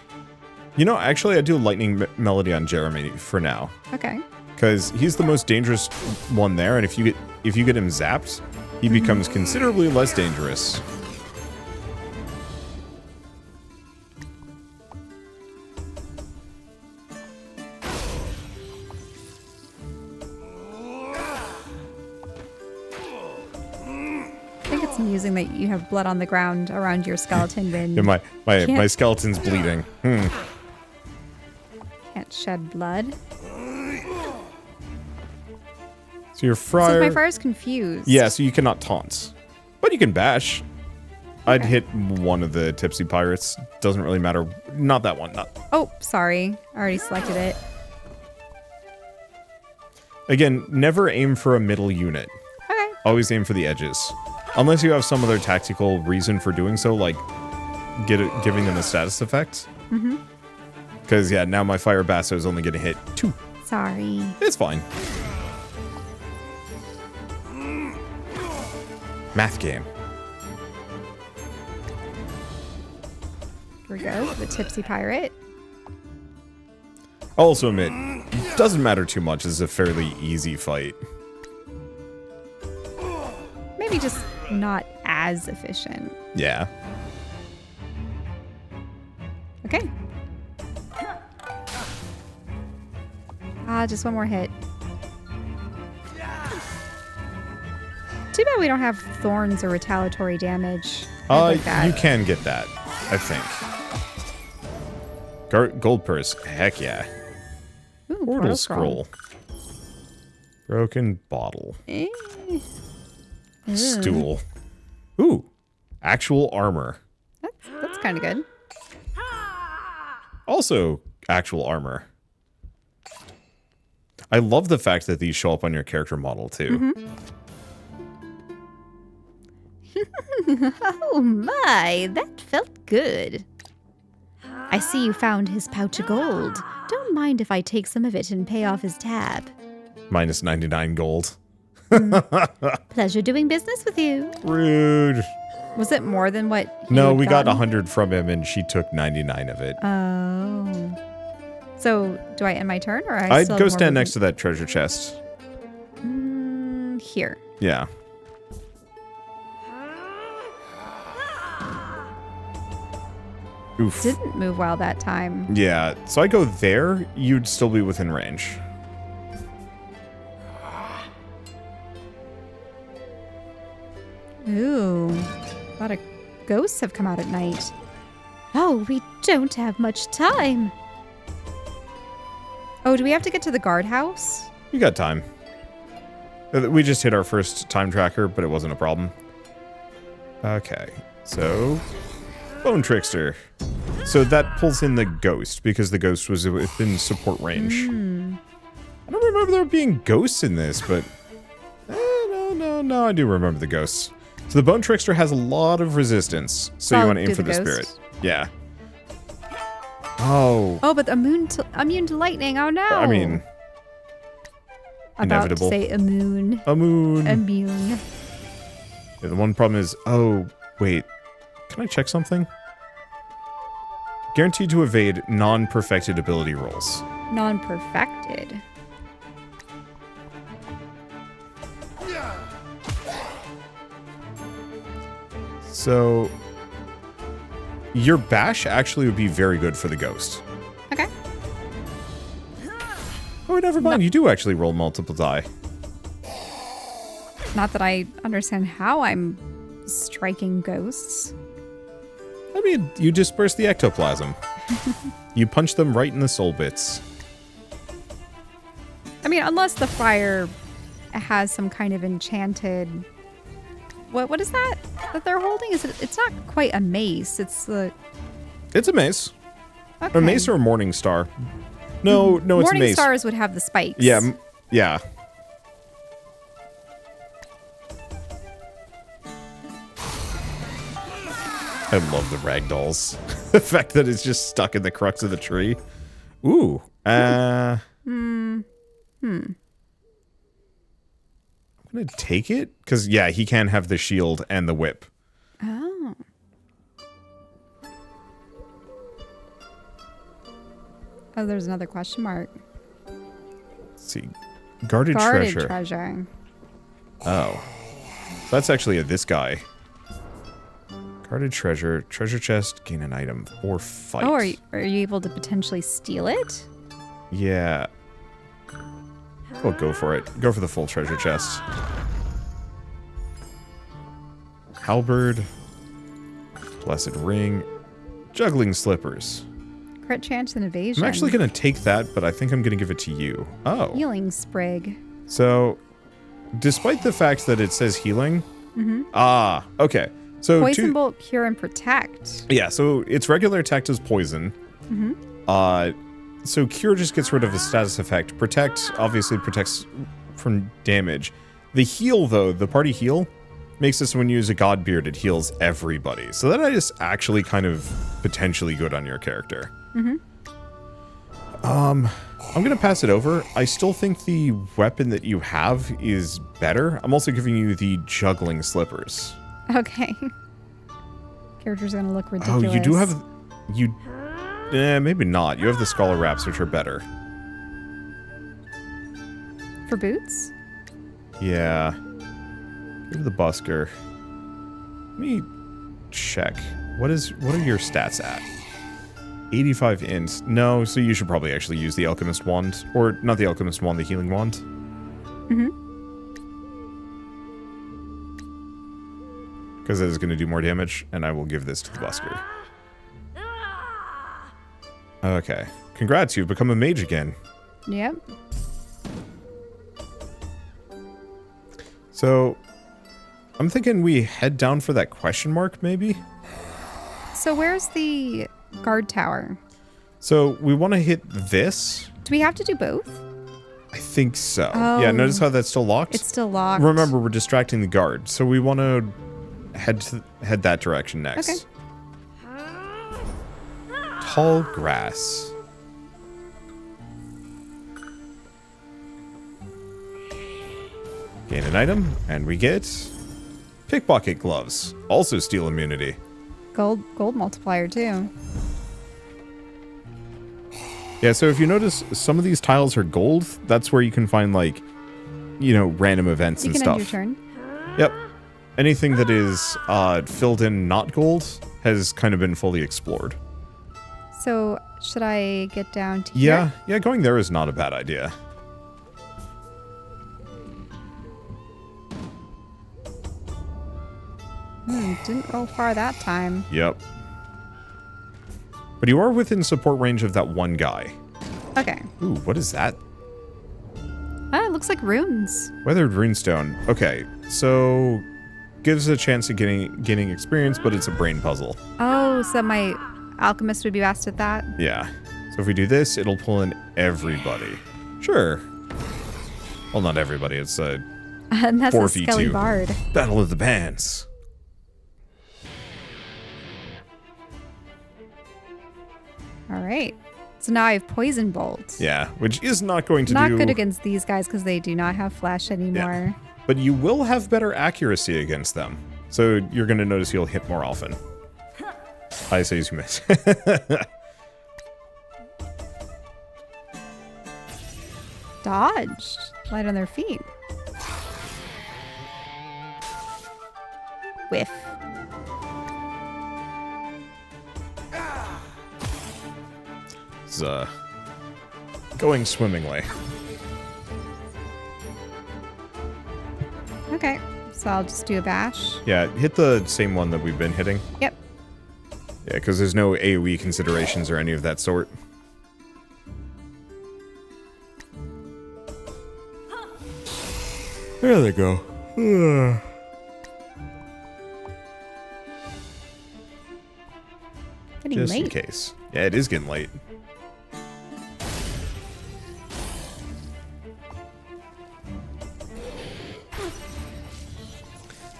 [SPEAKER 1] You know, actually, I do lightning melody on Jeremy for now.
[SPEAKER 2] Okay.
[SPEAKER 1] Because he's the most dangerous one there, and if you get him zapped, he becomes considerably less dangerous.
[SPEAKER 2] I think it's amusing that you have blood on the ground around your skeleton when
[SPEAKER 1] Yeah, my skeleton's bleeding.
[SPEAKER 2] can't shed blood.
[SPEAKER 1] So your friar...
[SPEAKER 2] So my friar's confused.
[SPEAKER 1] Yeah, so you cannot taunt. But you can bash. I'd hit one of the Tipsy Pirates. Doesn't really matter. Not that one. Not.
[SPEAKER 2] Oh, sorry. I already selected it.
[SPEAKER 1] Again, never aim for a middle unit.
[SPEAKER 2] Okay.
[SPEAKER 1] Always aim for the edges. Unless you have some other tactical reason for doing so, like giving them a status effect. Mm-hmm. Because, yeah, now my Fire Basso is only going to hit 2.
[SPEAKER 2] Sorry.
[SPEAKER 1] It's fine. Math game.
[SPEAKER 2] Here we go. The Tipsy Pirate.
[SPEAKER 1] I'll also admit, doesn't matter too much. It's a fairly easy fight.
[SPEAKER 2] Maybe just not as efficient.
[SPEAKER 1] Yeah.
[SPEAKER 2] Okay. Just one more hit. Too bad we don't have thorns or retaliatory damage. I'd like that.
[SPEAKER 1] You can get that, I think. Gold purse, heck yeah.
[SPEAKER 2] Ooh,
[SPEAKER 1] Portal scroll. Broken bottle.
[SPEAKER 2] Eh.
[SPEAKER 1] Stool. Ooh, actual armor.
[SPEAKER 2] That's kind of good.
[SPEAKER 1] Also, actual armor. I love the fact that these show up on your character model too.
[SPEAKER 3] Oh my, that felt good. I see you found his pouch of gold. Don't mind if I take some of it and pay off his tab.
[SPEAKER 1] Minus 99 gold.
[SPEAKER 3] Pleasure doing business with you.
[SPEAKER 1] Rude.
[SPEAKER 2] Was it more than what
[SPEAKER 1] No,
[SPEAKER 2] had
[SPEAKER 1] we got
[SPEAKER 2] gotten?
[SPEAKER 1] 100 from him and she took 99 of it.
[SPEAKER 2] Oh. So, do I end my turn or
[SPEAKER 1] I'd go stand next to that treasure chest.
[SPEAKER 2] Here.
[SPEAKER 1] Yeah. Oof.
[SPEAKER 2] Didn't move well that time.
[SPEAKER 1] Yeah, so I go there, you'd still be within range.
[SPEAKER 2] Ooh. A lot of ghosts have come out at night.
[SPEAKER 3] Oh, we don't have much time.
[SPEAKER 2] Oh, do we have to get to the guardhouse?
[SPEAKER 1] You got time. We just hit our first time tracker, but it wasn't a problem. Okay, so... Bone Trickster. So that pulls in the ghost, because the ghost was within support range. I don't remember there being ghosts in this, but... No, I do remember the ghosts. So the Bone Trickster has a lot of resistance, so you want to aim for the spirit. Yeah. Oh.
[SPEAKER 2] Oh, but immune to lightning. Oh, no.
[SPEAKER 1] I mean...
[SPEAKER 2] About
[SPEAKER 1] inevitable.
[SPEAKER 2] to say immune.
[SPEAKER 1] Immune.
[SPEAKER 2] Immune.
[SPEAKER 1] Yeah, the one problem is... Oh, wait. Can I check something? Guaranteed to evade non-perfected ability rolls.
[SPEAKER 2] Non-perfected.
[SPEAKER 1] So... Your bash actually would be very good for the ghost.
[SPEAKER 2] Okay.
[SPEAKER 1] Oh, never mind. You do actually roll multiple die.
[SPEAKER 2] Not that I understand how I'm striking ghosts.
[SPEAKER 1] I mean, you disperse the ectoplasm. You punch them right in the soul bits.
[SPEAKER 2] I mean, unless the fire has some kind of enchanted... What is that they're holding? It's not quite a mace. It's the...
[SPEAKER 1] It's a mace.
[SPEAKER 2] Okay.
[SPEAKER 1] A mace or a morning star. No, it's a
[SPEAKER 2] Morning
[SPEAKER 1] mace.
[SPEAKER 2] stars would have the spikes.
[SPEAKER 1] Yeah, yeah. I love the ragdolls. The fact that it's just stuck in the crux of the tree. Ooh. I'm gonna take it because yeah, he can have the shield and the whip.
[SPEAKER 2] Oh. Oh, there's another question mark.
[SPEAKER 1] Let's see. Guarded treasure. Oh. So that's actually this guy. Guarded treasure. Treasure chest. Gain an item. Or fight.
[SPEAKER 2] Oh, are you able to potentially steal it?
[SPEAKER 1] Yeah. Well, go for it. Go for the full treasure chest. Halberd. Blessed ring. Juggling slippers.
[SPEAKER 2] Crit chance and evasion.
[SPEAKER 1] I'm actually going to take that, but I think I'm going to give it to you. Oh.
[SPEAKER 2] Healing sprig.
[SPEAKER 1] So, despite the fact that it says healing... Ah, okay. So
[SPEAKER 2] Poison bolt, cure, and protect.
[SPEAKER 1] Yeah, so its regular attack does poison. So cure just gets rid of the status effect. Protect obviously protects from damage. The heal, though, the party heal, makes it so when you use a god beard, it heals everybody. So that is actually kind of potentially good on your character. I'm gonna pass it over. I still think the weapon that you have is better. I'm also giving you the juggling slippers.
[SPEAKER 2] Okay. Character's gonna look ridiculous.
[SPEAKER 1] Oh, you do have... maybe not. You have the scholar wraps, which are better.
[SPEAKER 2] For boots?
[SPEAKER 1] Yeah. Give the busker. Let me check. What are your stats at? 85 int. No, so you should probably actually use the alchemist wand. Or, not the alchemist wand, the healing wand. Because that is going to do more damage, and I will give this to the busker. Okay. Congrats, you've become a mage again.
[SPEAKER 2] Yep.
[SPEAKER 1] So, I'm thinking we head down for that question mark, maybe?
[SPEAKER 2] So where's the guard tower?
[SPEAKER 1] So, we want to hit this.
[SPEAKER 2] Do we have to do both?
[SPEAKER 1] I think so.
[SPEAKER 2] Oh.
[SPEAKER 1] Yeah, notice how that's still locked?
[SPEAKER 2] It's still locked.
[SPEAKER 1] Remember, we're distracting the guard, so we want to head that direction next.
[SPEAKER 2] Okay.
[SPEAKER 1] Tall grass. Gain an item, and we get pickpocket gloves. Also steal immunity.
[SPEAKER 2] Gold multiplier too.
[SPEAKER 1] Yeah, so if you notice, some of these tiles are gold. That's where you can find, like, you know, random events and stuff.
[SPEAKER 2] You can end your turn.
[SPEAKER 1] Yep. Anything that is filled in not gold has kind of been fully explored.
[SPEAKER 2] So, should I get down to here?
[SPEAKER 1] Yeah, going there is not a bad idea.
[SPEAKER 2] Didn't roll far that time.
[SPEAKER 1] Yep. But you are within support range of that one guy.
[SPEAKER 2] Okay.
[SPEAKER 1] Ooh, what is that?
[SPEAKER 2] Ah, it looks like runes.
[SPEAKER 1] Weathered runestone. Okay, so gives a chance of gaining experience, but it's a brain puzzle.
[SPEAKER 2] Oh, so my alchemist would be best at that?
[SPEAKER 1] Yeah. So if we do this, it'll pull in everybody. Sure. Well, not everybody. It's a
[SPEAKER 2] And that's
[SPEAKER 1] 4v2.
[SPEAKER 2] a Skelly Bard.
[SPEAKER 1] Battle of the Bands.
[SPEAKER 2] All right. So now I have Poison Bolt.
[SPEAKER 1] Yeah, which is not going to
[SPEAKER 2] Not
[SPEAKER 1] do...
[SPEAKER 2] good against these guys because they do not have flash anymore.
[SPEAKER 1] Yeah. But you will have better accuracy against them. So you're going to notice you'll hit more often. I say you miss.
[SPEAKER 2] Dodged. Light on their feet. Whiff.
[SPEAKER 1] It's going swimmingly.
[SPEAKER 2] Okay. So I'll just do a bash.
[SPEAKER 1] Yeah, hit the same one that we've been hitting.
[SPEAKER 2] Yep.
[SPEAKER 1] Yeah, because there's no AoE considerations or any of that sort. There they go.
[SPEAKER 2] Getting
[SPEAKER 1] Just
[SPEAKER 2] late.
[SPEAKER 1] in case. Yeah, it is getting late.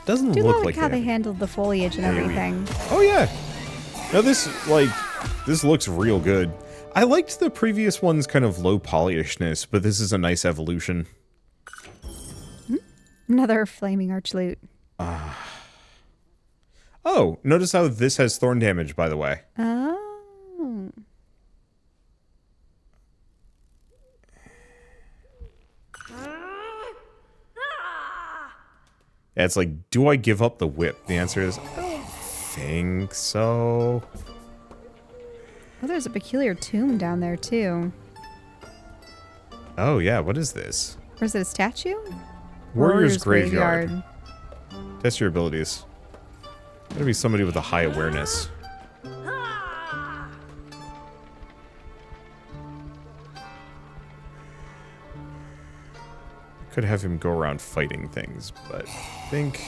[SPEAKER 1] Doesn't
[SPEAKER 2] Do
[SPEAKER 1] look
[SPEAKER 2] like
[SPEAKER 1] like
[SPEAKER 2] how
[SPEAKER 1] they
[SPEAKER 2] they handled the foliage and
[SPEAKER 1] AoE.
[SPEAKER 2] everything.
[SPEAKER 1] Oh yeah, No, this looks real good. I liked the previous one's kind of low polishness, but this is a nice evolution.
[SPEAKER 2] Another flaming archloot.
[SPEAKER 1] Oh, notice how this has thorn damage, by the way.
[SPEAKER 2] Oh.
[SPEAKER 1] Yeah, it's like, do I give up the whip? The answer is, I don't think so.
[SPEAKER 2] Oh, there's a peculiar tomb down there, too.
[SPEAKER 1] Oh, yeah, what is this?
[SPEAKER 2] Or is it a statue?
[SPEAKER 1] Warrior's Graveyard. Test your abilities. Gotta be somebody with a high awareness. Could have him go around fighting things, but I think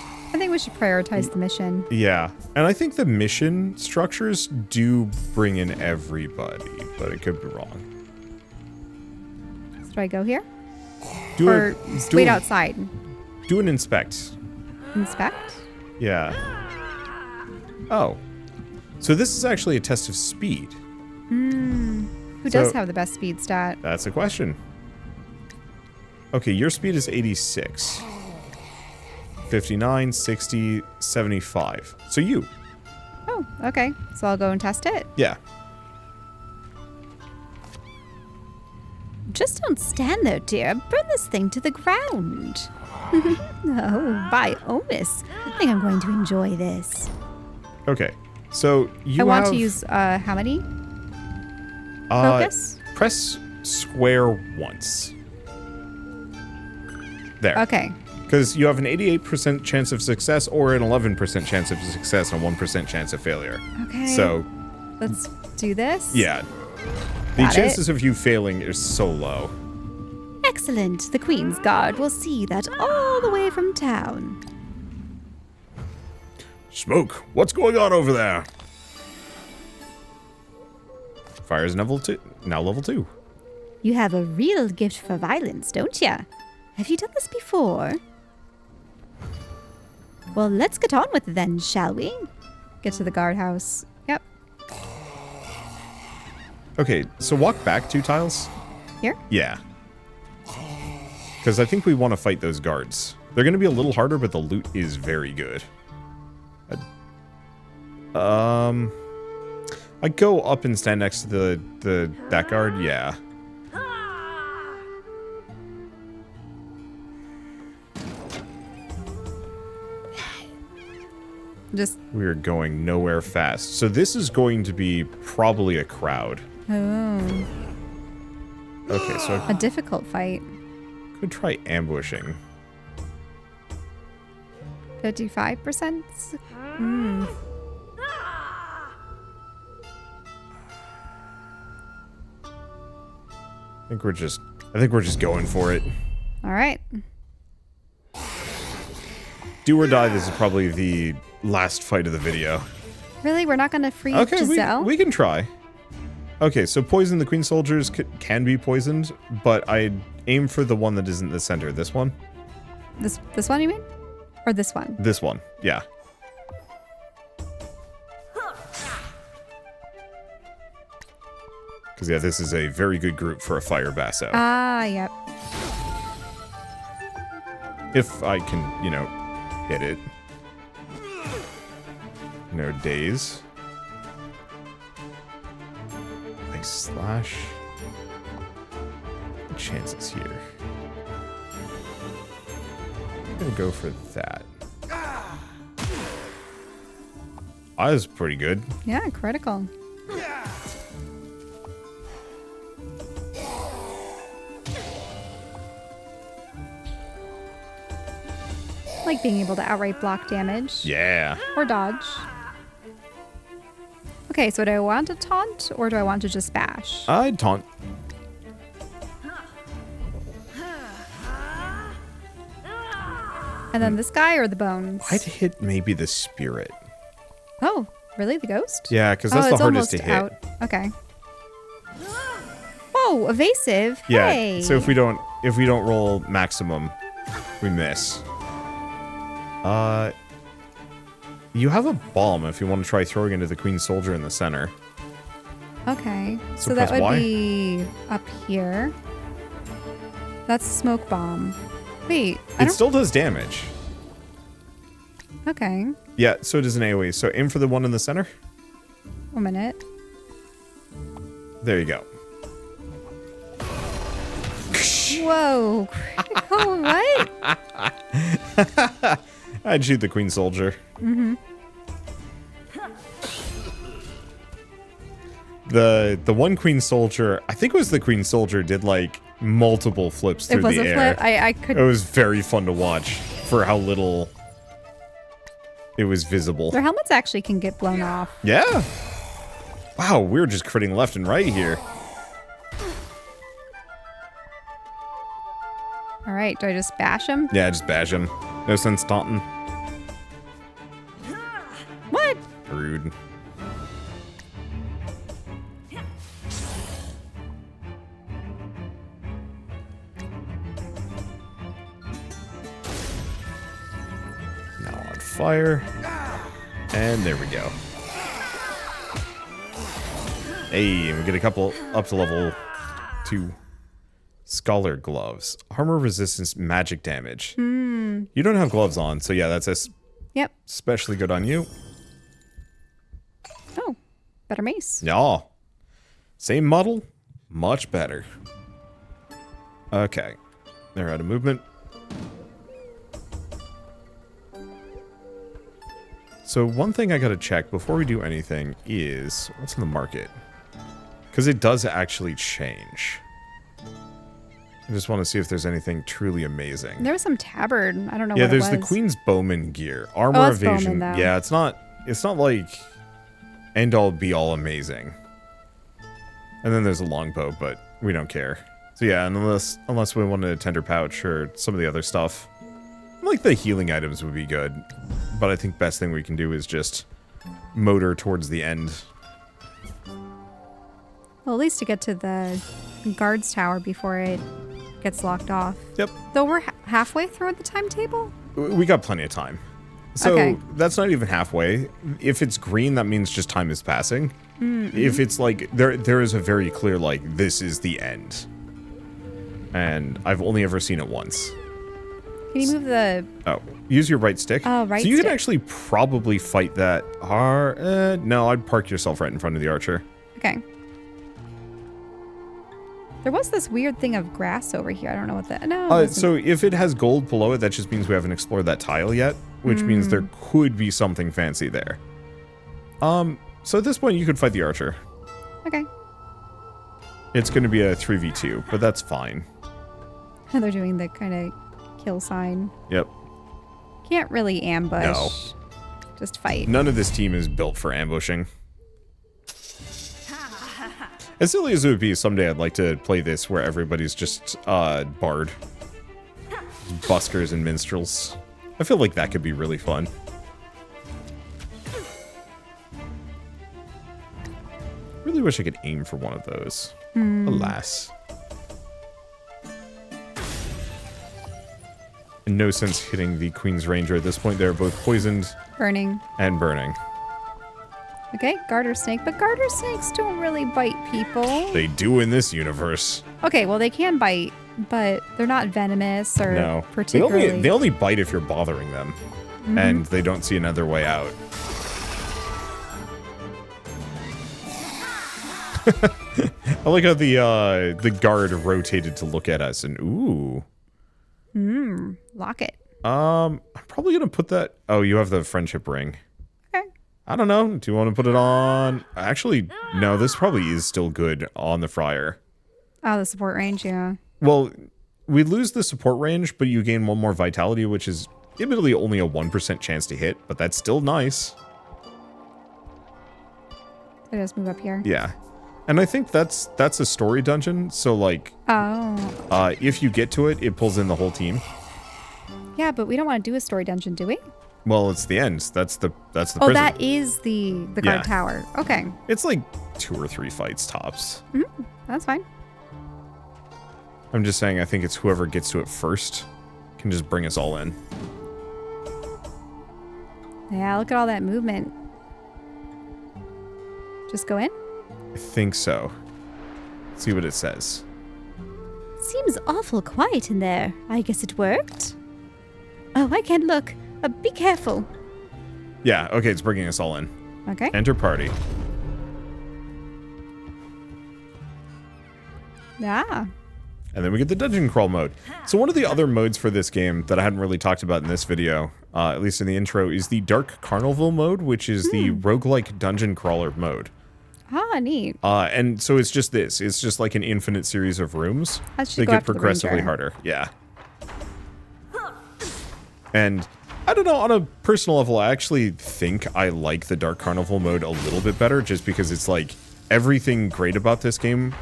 [SPEAKER 2] we should prioritize the mission.
[SPEAKER 1] yeah. And I think the mission structures do bring in everybody, but it could be wrong.
[SPEAKER 2] So do I go here?
[SPEAKER 1] Do
[SPEAKER 2] Or wait outside?
[SPEAKER 1] Do an inspect.
[SPEAKER 2] Inspect?
[SPEAKER 1] Yeah. Oh. So this is actually a test of speed.
[SPEAKER 2] Who does have the best speed stat?
[SPEAKER 1] That's a question. Okay, your speed is 86. 59, 60, 75. So you.
[SPEAKER 2] Oh, okay. So I'll go and test it.
[SPEAKER 1] Yeah.
[SPEAKER 3] Just don't stand there, dear. Burn this thing to the ground. Oh, by Omis. I think I'm going to enjoy this.
[SPEAKER 1] Okay. So you
[SPEAKER 2] I want to use, how many? Focus?
[SPEAKER 1] Press square once. There.
[SPEAKER 2] Okay.
[SPEAKER 1] Because you have an 88% chance of success or an 11% chance of success and a 1% chance of failure.
[SPEAKER 2] Okay.
[SPEAKER 1] So,
[SPEAKER 2] let's do this.
[SPEAKER 1] yeah. The
[SPEAKER 2] Got
[SPEAKER 1] chances of you failing is so low.
[SPEAKER 3] Excellent. The Queen's Guard will see that all the way from town.
[SPEAKER 1] Smoke, what's going on over there? Fire is now level 2.
[SPEAKER 3] You have a real gift for violence, don't ya? Have you done this before? Well, let's get on with it then, shall we?
[SPEAKER 2] Get to the guardhouse. Yep.
[SPEAKER 1] Okay, so walk back 2 tiles.
[SPEAKER 2] Here?
[SPEAKER 1] Yeah. Because I think we want to fight those guards. They're going to be a little harder, but the loot is very good. I'd go up and stand next to that guard. Yeah. We're going nowhere fast. So this is going to be probably a crowd.
[SPEAKER 2] Oh.
[SPEAKER 1] Okay, so
[SPEAKER 2] A difficult fight.
[SPEAKER 1] could try ambushing.
[SPEAKER 2] 55%?
[SPEAKER 1] I think we're just going for it.
[SPEAKER 2] All right.
[SPEAKER 1] Do or die, this is probably the last fight of the video.
[SPEAKER 2] Really? We're not going to free
[SPEAKER 1] Okay,
[SPEAKER 2] Giselle?
[SPEAKER 1] we can try. Okay, so poison, the queen soldiers can be poisoned, but I'd aim for the one that isn't the center. This one?
[SPEAKER 2] This one, you mean? Or this one?
[SPEAKER 1] This one, yeah. Because, yeah, this is a very good group for a fire basso.
[SPEAKER 2] Ah, yep.
[SPEAKER 1] If I can, you know, hit it. No daze. Nice slash. What chances here? I'm gonna go for that. That was pretty good.
[SPEAKER 2] Yeah, critical. Like being able to outright block damage.
[SPEAKER 1] Yeah.
[SPEAKER 2] Or dodge. Okay, so do I want to taunt or do I want to just bash?
[SPEAKER 1] I'd taunt.
[SPEAKER 2] And then this guy or the bones?
[SPEAKER 1] I'd hit maybe the spirit.
[SPEAKER 2] Oh, really? The ghost?
[SPEAKER 1] Yeah, because that's the
[SPEAKER 2] it's
[SPEAKER 1] hardest to
[SPEAKER 2] almost
[SPEAKER 1] hit.
[SPEAKER 2] out. Okay. Oh, evasive.
[SPEAKER 1] Yeah.
[SPEAKER 2] Hey.
[SPEAKER 1] So if we don't roll maximum, we miss. You have a bomb if you want to try throwing into the Queen Soldier in the center.
[SPEAKER 2] Okay.
[SPEAKER 1] So
[SPEAKER 2] So that
[SPEAKER 1] press
[SPEAKER 2] would
[SPEAKER 1] Y.
[SPEAKER 2] be up here. That's a smoke bomb. Wait,
[SPEAKER 1] It still does damage.
[SPEAKER 2] Okay.
[SPEAKER 1] Yeah, so does an AoE. So aim for the one in the center.
[SPEAKER 2] 1 minute.
[SPEAKER 1] There you go.
[SPEAKER 2] Whoa. Critical what?
[SPEAKER 1] I'd shoot the Queen Soldier. Mm-hmm. The one Queen Soldier, I think it was the Queen Soldier, did like multiple flips through
[SPEAKER 2] It was
[SPEAKER 1] the
[SPEAKER 2] a
[SPEAKER 1] air.
[SPEAKER 2] flip. I could.
[SPEAKER 1] It was very fun to watch for how little it was visible.
[SPEAKER 2] Their helmets actually can get blown off.
[SPEAKER 1] Yeah. Wow, we were just critting left and right here.
[SPEAKER 2] All right. Do I just bash them?
[SPEAKER 1] Yeah, just bash him. No sense taunting.
[SPEAKER 2] What?
[SPEAKER 1] Rude. Now on fire. And there we go. Hey, and we get a couple up to level 2. Scholar gloves. Armor resistance, magic damage. You don't have gloves on, so yeah, that's
[SPEAKER 2] Yep.
[SPEAKER 1] especially good on you.
[SPEAKER 2] Oh, better mace.
[SPEAKER 1] Yeah. Same model, much better. Okay. They're out of movement. So one thing I gotta check before we do anything is what's in the market. Because it does actually change. I just want to see if there's anything truly amazing.
[SPEAKER 2] There was some tabard. I don't know
[SPEAKER 1] Yeah,
[SPEAKER 2] what it was.
[SPEAKER 1] there's the Queen's Bowman gear. Armor
[SPEAKER 2] Oh, it's
[SPEAKER 1] evasion.
[SPEAKER 2] Bowman, though.
[SPEAKER 1] Yeah, it's not like end all be all amazing. And then there's a longbow, but we don't care. So yeah, unless we wanted a tender pouch or some of the other stuff. Like the healing items would be good. But I think best thing we can do is just motor towards the end.
[SPEAKER 2] Well, at least to get to the guards tower before it gets locked off.
[SPEAKER 1] Yep.
[SPEAKER 2] Though we're halfway through the timetable?
[SPEAKER 1] We got plenty of time. So
[SPEAKER 2] Okay.
[SPEAKER 1] that's not even halfway. If it's green, that means just time is passing. If it's like, there is a very clear, like, this is the end. And I've only ever seen it once.
[SPEAKER 2] Can you move the...
[SPEAKER 1] Oh, use your right stick.
[SPEAKER 2] Oh, right
[SPEAKER 1] So you
[SPEAKER 2] stick.
[SPEAKER 1] can actually probably fight that. No, I'd park yourself right in front of the archer.
[SPEAKER 2] Okay. There was this weird thing of grass over here. I don't know what that... No, it wasn't.
[SPEAKER 1] So if it has gold below it, that just means we haven't explored that tile yet, which means there could be something fancy there. So at this point, you could fight the archer.
[SPEAKER 2] Okay.
[SPEAKER 1] It's going to be a 3v2, but that's fine.
[SPEAKER 2] And they're doing the kind of kill sign.
[SPEAKER 1] Yep.
[SPEAKER 2] Can't really ambush.
[SPEAKER 1] No.
[SPEAKER 2] Just fight.
[SPEAKER 1] None of this team is built for ambushing. As silly as it would be, someday I'd like to play this where everybody's just bard. Buskers and minstrels. I feel like that could be really fun. Really wish I could aim for one of those. Alas. And no sense hitting the Queen's Ranger at this point. They're both poisoned
[SPEAKER 2] Burning.
[SPEAKER 1] and burning.
[SPEAKER 2] Okay, garter snake. But garter snakes don't really bite people.
[SPEAKER 1] They do in this universe.
[SPEAKER 2] Okay, well, they can bite, but they're not venomous or
[SPEAKER 1] No.
[SPEAKER 2] particularly...
[SPEAKER 1] They only bite if you're bothering them. And they don't see another way out. I like how the guard rotated to look at us and ooh.
[SPEAKER 2] Lock it.
[SPEAKER 1] I'm probably gonna put that. Oh, you have the friendship ring.
[SPEAKER 2] Okay.
[SPEAKER 1] I don't know. Do you want to put it on? Actually, no. This probably is still good on the Friar.
[SPEAKER 2] Oh, the support range, yeah.
[SPEAKER 1] Well, we lose the support range, but you gain one more vitality, which is admittedly only a 1% chance to hit, but that's still nice.
[SPEAKER 2] I just move up here.
[SPEAKER 1] Yeah. And I think that's a story dungeon, so like
[SPEAKER 2] Oh.
[SPEAKER 1] if you get to it, it pulls in the whole team.
[SPEAKER 2] Yeah, but we don't want to do a story dungeon, do we?
[SPEAKER 1] Well, it's the end. That's the
[SPEAKER 2] Oh,
[SPEAKER 1] prison.
[SPEAKER 2] that is the guard
[SPEAKER 1] Yeah.
[SPEAKER 2] tower. Okay.
[SPEAKER 1] It's like 2 or 3 fights tops.
[SPEAKER 2] That's fine.
[SPEAKER 1] I'm just saying I think it's whoever gets to it first can just bring us all in.
[SPEAKER 2] Yeah, look at all that movement. Just go in?
[SPEAKER 1] I think so. Let's see what it says.
[SPEAKER 3] Seems awful quiet in there. I guess it worked. Oh, I can't look. Be careful.
[SPEAKER 1] Yeah, okay, it's bringing us all in.
[SPEAKER 2] Okay.
[SPEAKER 1] Enter party.
[SPEAKER 2] Yeah.
[SPEAKER 1] And then we get the dungeon crawl mode. So one of the other modes for this game that I hadn't really talked about in this video, at least in the intro, is the Dark Carnival mode, which is the roguelike dungeon crawler mode.
[SPEAKER 2] Ah, neat.
[SPEAKER 1] And so it's just this. It's just like an infinite series of rooms.
[SPEAKER 2] I should
[SPEAKER 1] They
[SPEAKER 2] go
[SPEAKER 1] get
[SPEAKER 2] after the
[SPEAKER 1] progressively
[SPEAKER 2] ranger.
[SPEAKER 1] harder. Yeah. And I don't know, on a personal level, I actually think I like the Dark Carnival mode a little bit better, just because it's like everything great about this game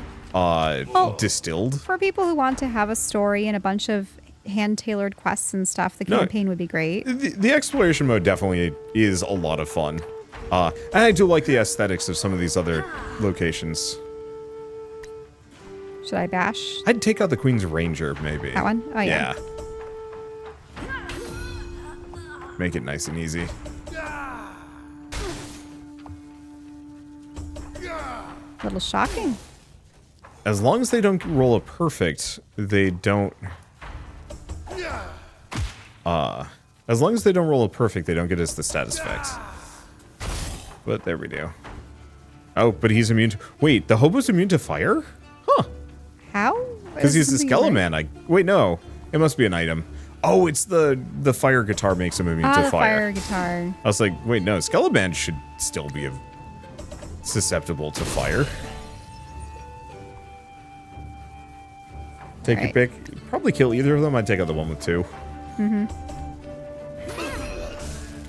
[SPEAKER 1] distilled.
[SPEAKER 2] For people who want to have a story and a bunch of hand-tailored quests and stuff, the campaign would be great.
[SPEAKER 1] The exploration mode definitely is a lot of fun. And I do like the aesthetics of some of these other locations.
[SPEAKER 2] Should I bash
[SPEAKER 1] I'd take out the Queen's Ranger, maybe.
[SPEAKER 2] that one? Oh, yeah.
[SPEAKER 1] Make it nice and easy.
[SPEAKER 2] A little shocking.
[SPEAKER 1] As long as they don't roll a perfect, they don't... as long as they don't roll a perfect, they don't get us the status effects. But there we go. Oh, but he's immune to... Wait, the hobo's immune to fire? Huh.
[SPEAKER 2] How?
[SPEAKER 1] Because he's the
[SPEAKER 2] Something
[SPEAKER 1] Skeleman. Wait, no. It must be an item. Oh, it's the fire guitar makes him immune to
[SPEAKER 2] the
[SPEAKER 1] fire.
[SPEAKER 2] fire guitar.
[SPEAKER 1] I was like, wait, no. Skeleman should still be susceptible to fire. Take your
[SPEAKER 2] Right.
[SPEAKER 1] pick. Probably kill either of them. I'd take out the one with 2. Mm-hmm.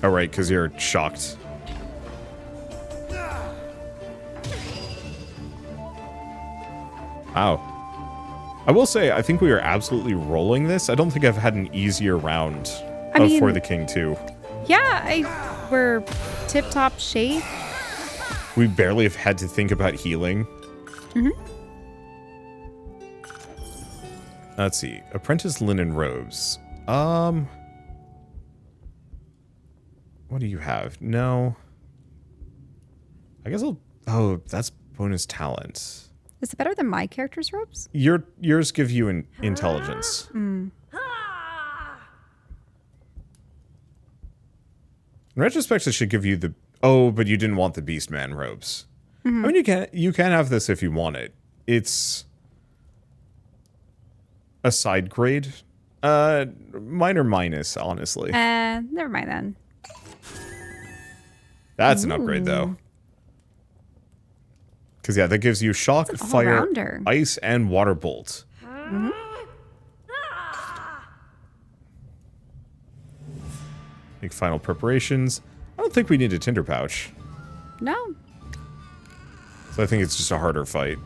[SPEAKER 1] Oh, right, because you're shocked. Wow. I will say, I think we are absolutely rolling this. I don't think I've had an easier round For the King 2.
[SPEAKER 2] Yeah, we're tip-top shape.
[SPEAKER 1] We barely have had to think about healing.
[SPEAKER 2] Mm-hmm.
[SPEAKER 1] Let's see. Apprentice linen robes. What do you have? No. I guess I'll... Oh, that's bonus talent.
[SPEAKER 2] Is it better than my character's robes?
[SPEAKER 1] Yours give you an intelligence. In retrospect, it should give you the... Oh, but you didn't want the Beastman robes. I mean, you can have this if you want it. It's a side grade. Minor minus, honestly.
[SPEAKER 2] Never mind then.
[SPEAKER 1] That's an upgrade, though. Because, yeah, that gives you shock, fire,
[SPEAKER 2] all-rounder.
[SPEAKER 1] ice, and water bolt. Make final preparations. I don't think we need a tinder pouch.
[SPEAKER 2] No.
[SPEAKER 1] So I think it's just a harder fight.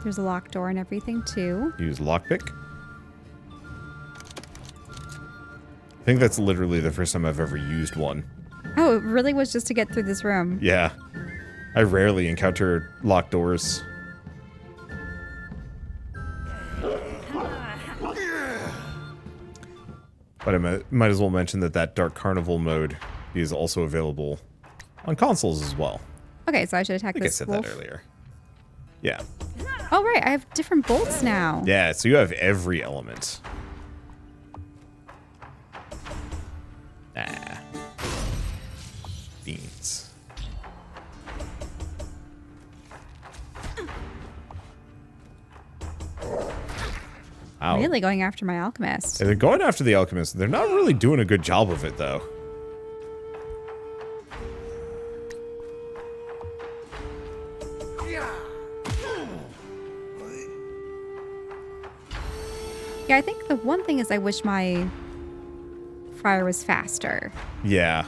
[SPEAKER 2] There's a locked door and everything, too.
[SPEAKER 1] Use lockpick. I think that's literally the first time I've ever used one.
[SPEAKER 2] Oh, it really was just to get through this room.
[SPEAKER 1] Yeah. I rarely encounter locked doors. But I might as well mention that Dark Carnival mode is also available on consoles as well.
[SPEAKER 2] Okay, so I should attack
[SPEAKER 1] I think I
[SPEAKER 2] this
[SPEAKER 1] said
[SPEAKER 2] wolf.
[SPEAKER 1] that earlier. Yeah.
[SPEAKER 2] Oh, right. I have different bolts now.
[SPEAKER 1] Yeah, so you have every element. Ah. Beans. Ow.
[SPEAKER 2] Really going after my alchemist.
[SPEAKER 1] They're going after the alchemist. They're not really doing a good job of it, though.
[SPEAKER 2] Yeah, I think the one thing is I wish my fire was faster.
[SPEAKER 1] Yeah.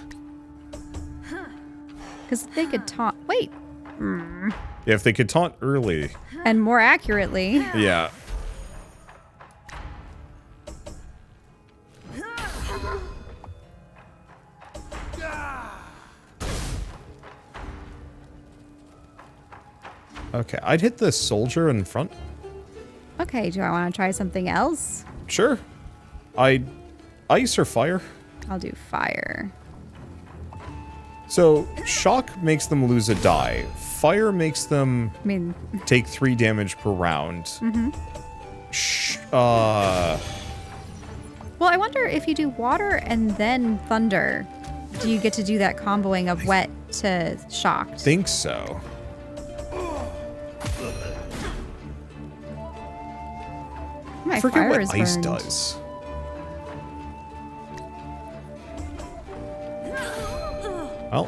[SPEAKER 2] Because they could taunt. Wait.
[SPEAKER 1] Yeah, if they could taunt early.
[SPEAKER 2] And more accurately.
[SPEAKER 1] Yeah. Okay, I'd hit the soldier in front.
[SPEAKER 2] Okay, do I want to try something else?
[SPEAKER 1] Sure. Ice or fire?
[SPEAKER 2] I'll do fire.
[SPEAKER 1] So, shock makes them lose a die. Fire makes them
[SPEAKER 2] I mean,
[SPEAKER 1] take 3 damage per round.
[SPEAKER 2] well, I wonder if you do water and then thunder, do you get to do that comboing of wet to shocked?
[SPEAKER 1] Think so.
[SPEAKER 2] My
[SPEAKER 1] I forget
[SPEAKER 2] fire
[SPEAKER 1] what
[SPEAKER 2] is
[SPEAKER 1] ice
[SPEAKER 2] burned.
[SPEAKER 1] does. Well.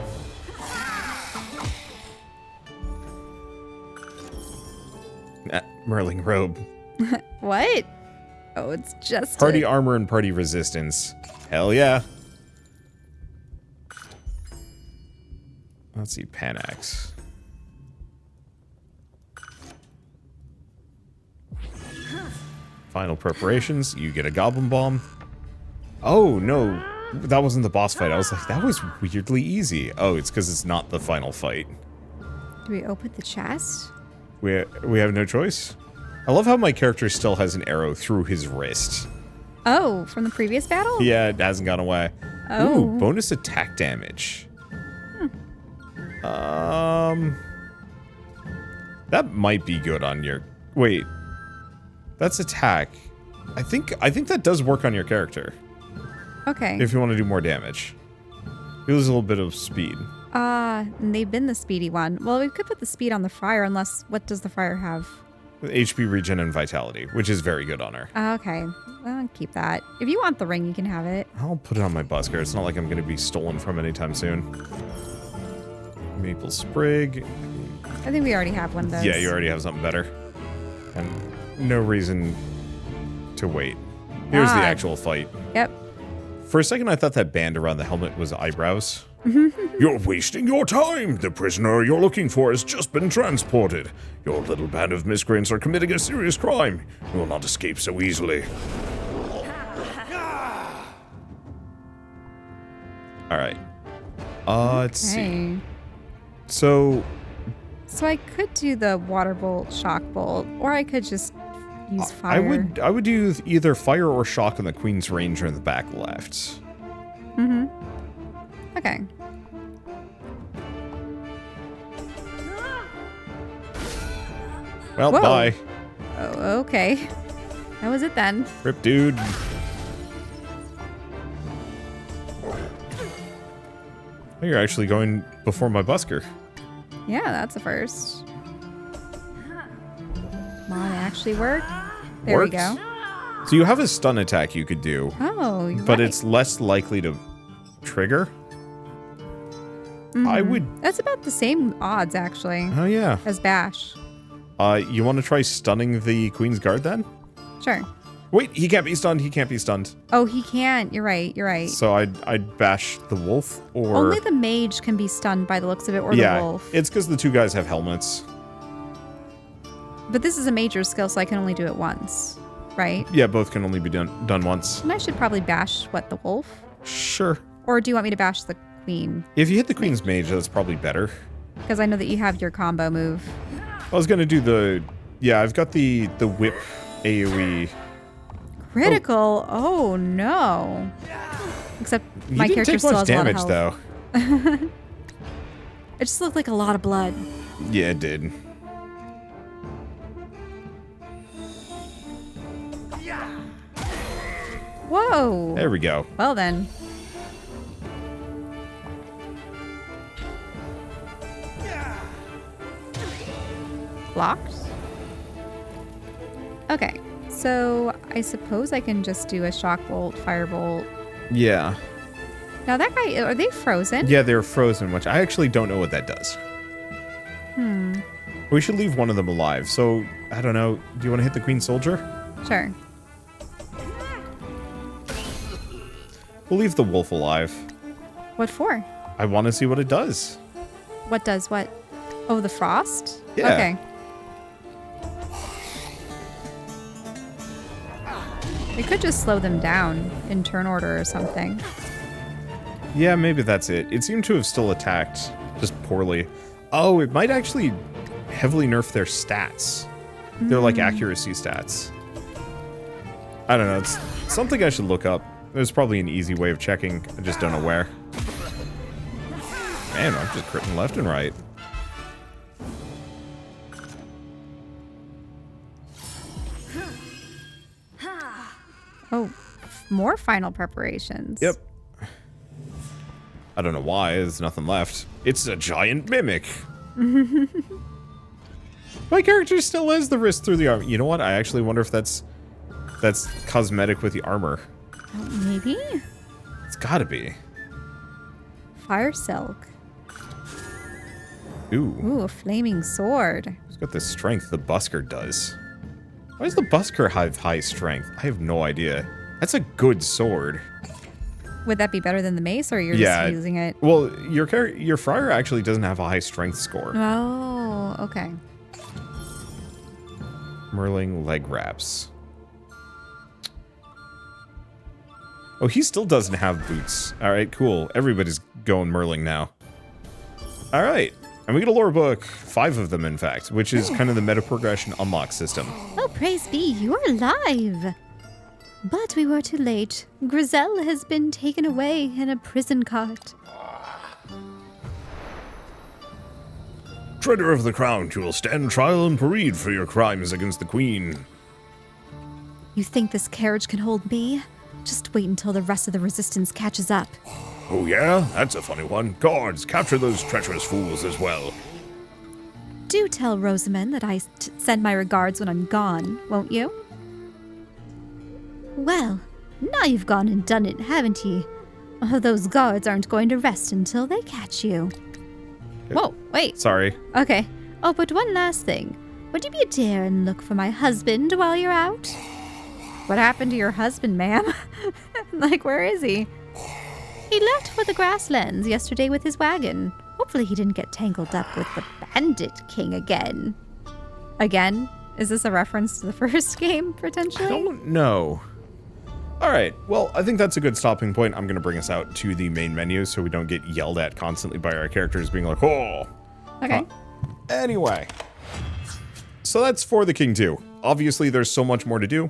[SPEAKER 1] Merling robe.
[SPEAKER 2] What? Oh, it's just
[SPEAKER 1] Party armor and party resistance. Hell yeah. Let's see, Panax. Final preparations. You get a goblin bomb. Oh, no. That wasn't the boss fight. I was like, that was weirdly easy. Oh, it's because it's not the final fight.
[SPEAKER 2] Do we open the chest?
[SPEAKER 1] We have no choice. I love how my character still has an arrow through his wrist.
[SPEAKER 2] Oh, from the previous battle?
[SPEAKER 1] Yeah, it hasn't gone away.
[SPEAKER 2] Oh.
[SPEAKER 1] Ooh, bonus attack damage. That might be good on your... Wait. That's attack. I think that does work on your character.
[SPEAKER 2] Okay.
[SPEAKER 1] If you want to do more damage. You lose a little bit of speed.
[SPEAKER 2] And they've been the speedy one. Well, we could put the speed on the friar unless... What does the friar have?
[SPEAKER 1] HP regen and vitality, which is very good on her.
[SPEAKER 2] Okay. I'll keep that. If you want the ring, you can have it.
[SPEAKER 1] I'll put it on my busker. It's not like I'm going to be stolen from anytime soon. Maple Sprig.
[SPEAKER 2] I think we already have one of those.
[SPEAKER 1] Yeah, you already have something better. And no reason to wait. Here's the actual fight.
[SPEAKER 2] Yep.
[SPEAKER 1] For a second, I thought that band around the helmet was eyebrows. You're wasting your time. The prisoner you're looking for has just been transported. Your little band of miscreants are committing a serious crime. You will not escape so easily. All right. Let's see.
[SPEAKER 2] Okay.
[SPEAKER 1] So,
[SPEAKER 2] So I could do the water bolt, shock bolt, or I could just use fire.
[SPEAKER 1] I would do either fire or shock on the Queen's Ranger in the back left.
[SPEAKER 2] Okay.
[SPEAKER 1] Well,
[SPEAKER 2] Whoa.
[SPEAKER 1] bye.
[SPEAKER 2] Oh, okay. That was it then.
[SPEAKER 1] Rip, dude. Oh, you're actually going before my busker.
[SPEAKER 2] Yeah, that's a first. Come on, it actually worked. There
[SPEAKER 1] Worked.
[SPEAKER 2] we go.
[SPEAKER 1] So you have a stun attack you could do,
[SPEAKER 2] Oh, you're
[SPEAKER 1] but
[SPEAKER 2] right.
[SPEAKER 1] it's less likely to trigger. I would...
[SPEAKER 2] That's about the same odds, actually,
[SPEAKER 1] Oh, yeah.
[SPEAKER 2] as Bash.
[SPEAKER 1] You want to try stunning the Queen's Guard then?
[SPEAKER 2] Sure.
[SPEAKER 1] Wait, he can't be stunned. He can't be stunned.
[SPEAKER 2] Oh, he can't. You're right. You're right.
[SPEAKER 1] So I'd bash the wolf or...
[SPEAKER 2] Only the mage can be stunned by the looks of it, or
[SPEAKER 1] yeah,
[SPEAKER 2] the wolf.
[SPEAKER 1] it's because the two guys have helmets.
[SPEAKER 2] But this is a major skill, so I can only do it once, right?
[SPEAKER 1] Yeah, both can only be done once.
[SPEAKER 2] And I should probably bash, what, the wolf?
[SPEAKER 1] Sure.
[SPEAKER 2] Or do you want me to bash the queen?
[SPEAKER 1] If you hit the Queen's Mage, that's probably better.
[SPEAKER 2] Because I know that you have your combo move.
[SPEAKER 1] I was gonna do the... Yeah, I've got the whip AoE.
[SPEAKER 2] Critical? Oh, no. Except my
[SPEAKER 1] You didn't
[SPEAKER 2] character
[SPEAKER 1] take
[SPEAKER 2] still
[SPEAKER 1] much
[SPEAKER 2] has a lot
[SPEAKER 1] damage,
[SPEAKER 2] of health.
[SPEAKER 1] though.
[SPEAKER 2] It just looked like a lot of blood.
[SPEAKER 1] Yeah, it did.
[SPEAKER 2] Whoa.
[SPEAKER 1] There we go.
[SPEAKER 2] Well then. Blocked? Okay, so I suppose I can just do a shock bolt, firebolt.
[SPEAKER 1] Yeah.
[SPEAKER 2] Now that guy, are they frozen?
[SPEAKER 1] Yeah, they're frozen, which I actually don't know what that does. We should leave one of them alive. So, I don't know. Do you want to hit the Queen Soldier?
[SPEAKER 2] Sure.
[SPEAKER 1] We'll leave the wolf alive.
[SPEAKER 2] What for?
[SPEAKER 1] I want to see what it does.
[SPEAKER 2] What does what? Oh, the frost?
[SPEAKER 1] Yeah.
[SPEAKER 2] Okay. We could just slow them down in turn order or something.
[SPEAKER 1] Yeah, maybe that's it. It seemed to have still attacked, just poorly. Oh, it might actually heavily nerf their stats. They're like accuracy stats. I don't know. It's something I should look up. There's probably an easy way of checking. I just don't know where. Man, I'm just critting left and right.
[SPEAKER 2] Oh, more final preparations.
[SPEAKER 1] Yep. I don't know why. There's nothing left. It's a giant mimic. My character still has the wrist through the arm. You know what? I actually wonder if that's cosmetic with the armor.
[SPEAKER 2] Oh, maybe?
[SPEAKER 1] It's gotta be.
[SPEAKER 2] Fire silk.
[SPEAKER 1] Ooh.
[SPEAKER 2] Ooh, a flaming sword.
[SPEAKER 1] It's got the strength the busker does. Why does the busker have high strength? I have no idea. That's a good sword.
[SPEAKER 2] Would that be better than the mace, or you're
[SPEAKER 1] Yeah.
[SPEAKER 2] just using it?
[SPEAKER 1] Well, your friar actually doesn't have a high strength score.
[SPEAKER 2] Oh, okay.
[SPEAKER 1] Merling leg wraps. Oh, he still doesn't have boots. All right, cool. Everybody's going Merling now. All right. And we get a lore book. 5 of them, in fact, which is kind of the meta progression unlock system.
[SPEAKER 3] Oh, praise be, you are alive. But we were too late. Griselle has been taken away in a prison cart.
[SPEAKER 1] Treader of the crown, you will stand trial and parade for your crimes against the queen.
[SPEAKER 3] You think this carriage can hold me? Just wait until the rest of the resistance catches up.
[SPEAKER 1] Oh yeah? That's a funny one. Guards, capture those treacherous fools as well.
[SPEAKER 3] Do tell Rosamond that I send my regards when I'm gone, won't you? Well, now you've gone and done it, haven't you? Oh, those guards aren't going to rest until they catch you.
[SPEAKER 2] Whoa, wait.
[SPEAKER 1] Sorry.
[SPEAKER 3] Okay. Oh, but one last thing. Would you be a dare and look for my husband while you're out?
[SPEAKER 2] What happened to your husband, ma'am? Like, where is he?
[SPEAKER 3] He left for the grasslands yesterday with his wagon. Hopefully he didn't get tangled up with the Bandit King again.
[SPEAKER 2] Again? Is this a reference to the first game, potentially?
[SPEAKER 1] I don't know. All right. Well, I think that's a good stopping point. I'm going to bring us out to the main menu so we don't get yelled at constantly by our characters being like, oh.
[SPEAKER 2] Okay.
[SPEAKER 1] Anyway. So that's For the King 2. Obviously, there's so much more to do.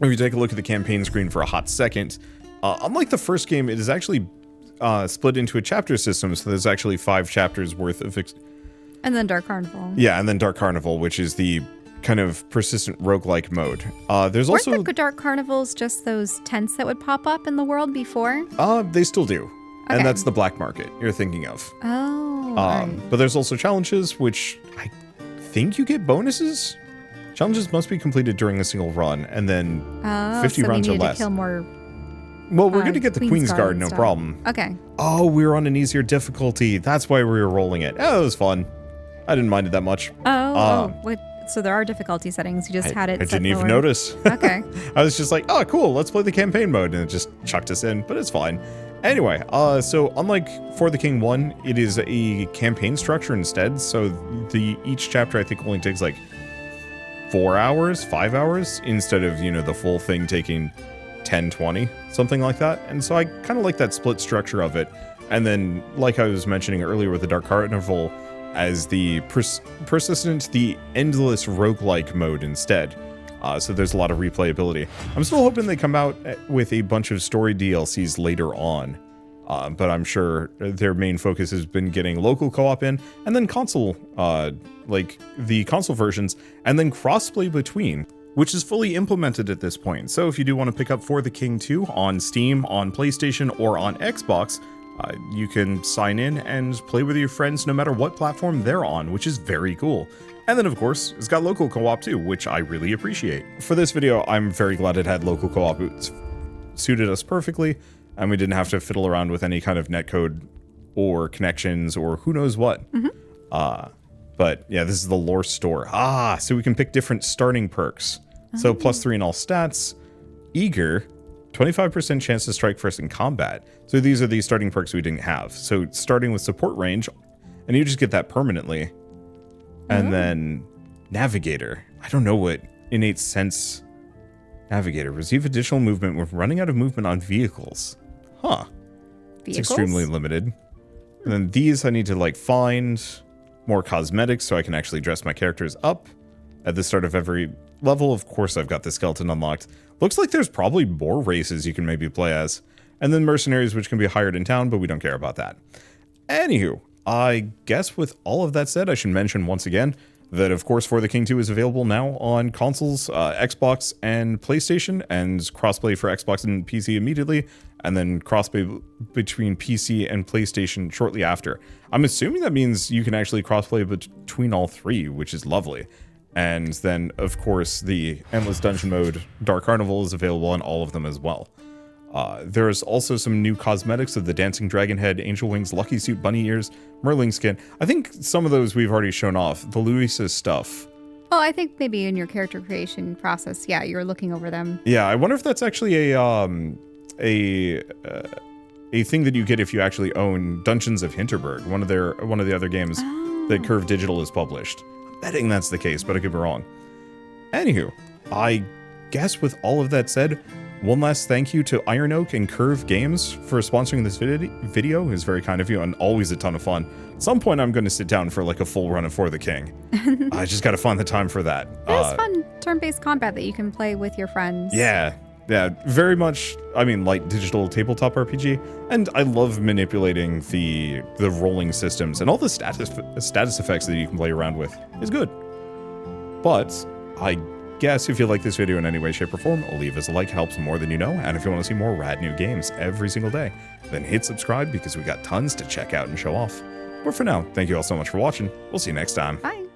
[SPEAKER 1] If you take a look at the campaign screen for a hot second, unlike the first game, it is actually split into a chapter system. So there's actually 5 chapters worth of...
[SPEAKER 2] And then Dark Carnival.
[SPEAKER 1] Yeah, and then Dark Carnival, which is the kind of persistent roguelike mode. There's
[SPEAKER 2] Weren't
[SPEAKER 1] also...
[SPEAKER 2] the Dark Carnivals just those tents that would pop up in the world before?
[SPEAKER 1] They still do.
[SPEAKER 2] Okay.
[SPEAKER 1] And that's the black market you're thinking of.
[SPEAKER 2] Oh, right.
[SPEAKER 1] But there's also challenges, which I think you get bonuses. Challenges must be completed during a single run, and then 50
[SPEAKER 2] so
[SPEAKER 1] rounds
[SPEAKER 2] we
[SPEAKER 1] or
[SPEAKER 2] needed
[SPEAKER 1] less.
[SPEAKER 2] to kill more.
[SPEAKER 1] Well, we're going to get the Queen's Guard,
[SPEAKER 2] and
[SPEAKER 1] no
[SPEAKER 2] stuff.
[SPEAKER 1] problem.
[SPEAKER 2] Okay.
[SPEAKER 1] Oh, we were on an easier difficulty. That's why we were rolling it. Oh, it was fun. I didn't mind it that much.
[SPEAKER 2] Wait, so there are difficulty settings. You just had it
[SPEAKER 1] I
[SPEAKER 2] set
[SPEAKER 1] didn't even
[SPEAKER 2] lower.
[SPEAKER 1] notice.
[SPEAKER 2] Okay.
[SPEAKER 1] I was just like, oh, cool, let's play the campaign mode. And it just chucked us in, but it's fine. Anyway, so unlike For the King 1, it is a campaign structure instead. So each chapter, I think, only takes like 4 hours, 5 hours, instead of, the full thing taking 10, 20, something like that. And so I kind of like that split structure of it. And then, like I was mentioning earlier with the Dark Carnival, as the persistent, the endless roguelike mode instead. So there's a lot of replayability. I'm still hoping they come out with a bunch of story DLCs later on. But I'm sure their main focus has been getting local co-op in, and then console, like the console versions, and then crossplay between, which is fully implemented at this point. So if you do want to pick up For the King 2 on Steam, on PlayStation, or on Xbox, you can sign in and play with your friends no matter what platform they're on, which is very cool. And then, of course, it's got local co-op too, which I really appreciate. For this video, I'm very glad it had local co-op. It suited us perfectly, and we didn't have to fiddle around with any kind of netcode or connections or who knows what. But yeah, this is the lore store. So we can pick different starting perks. So +3 in all stats, eager, 25% chance to strike first in combat. So these are the starting perks we didn't have. So starting with support range, and you just get that permanently. And then navigator. I don't know what innate sense navigator. Receive additional movement with running out of movement on vehicles. Huh. It's extremely limited. And then these I need to find more cosmetics so I can actually dress my characters up at the start of every level, of course I've got the skeleton unlocked. Looks like there's probably more races you can maybe play as. And then mercenaries, which can be hired in town, but we don't care about that. Anywho, I guess with all of that said, I should mention once again that, of course, For the King 2 is available now on consoles, Xbox and PlayStation, and crossplay for Xbox and PC immediately, and then crossplay between PC and PlayStation shortly after. I'm assuming that means you can actually crossplay between all three, which is lovely. And then, of course, the Endless Dungeon mode, Dark Carnival, is available on all of them as well. There's also some new cosmetics of the Dancing Dragon Head, Angel Wings, Lucky Suit, Bunny Ears, Merling Skin. I think some of those we've already shown off. The Luisa's stuff.
[SPEAKER 2] Oh, I think maybe in your character creation process, yeah, you're looking over them.
[SPEAKER 1] Yeah, I wonder if that's actually a thing that you get if you actually own Dungeons of Hinterberg, one of the other games that Curve Digital has published. I'm betting that's the case, but I could be wrong. Anywho, I guess with all of that said, one last thank you to Iron Oak and Curve Games for sponsoring this video. It was very kind of you and always a ton of fun. At some point, I'm going to sit down for like a full run of For the King. I just got to find the time for that.
[SPEAKER 2] There's fun turn-based combat that you can play with your friends.
[SPEAKER 1] Yeah, very much, light digital tabletop RPG. And I love manipulating the rolling systems and all the status effects that you can play around with is good. But I guess if you like this video in any way, shape, or form, leave us a like, helps more than you know. And if you want to see more rad new games every single day, then hit subscribe because we got tons to check out and show off. But for now, thank you all so much for watching. We'll see you next time.
[SPEAKER 2] Bye.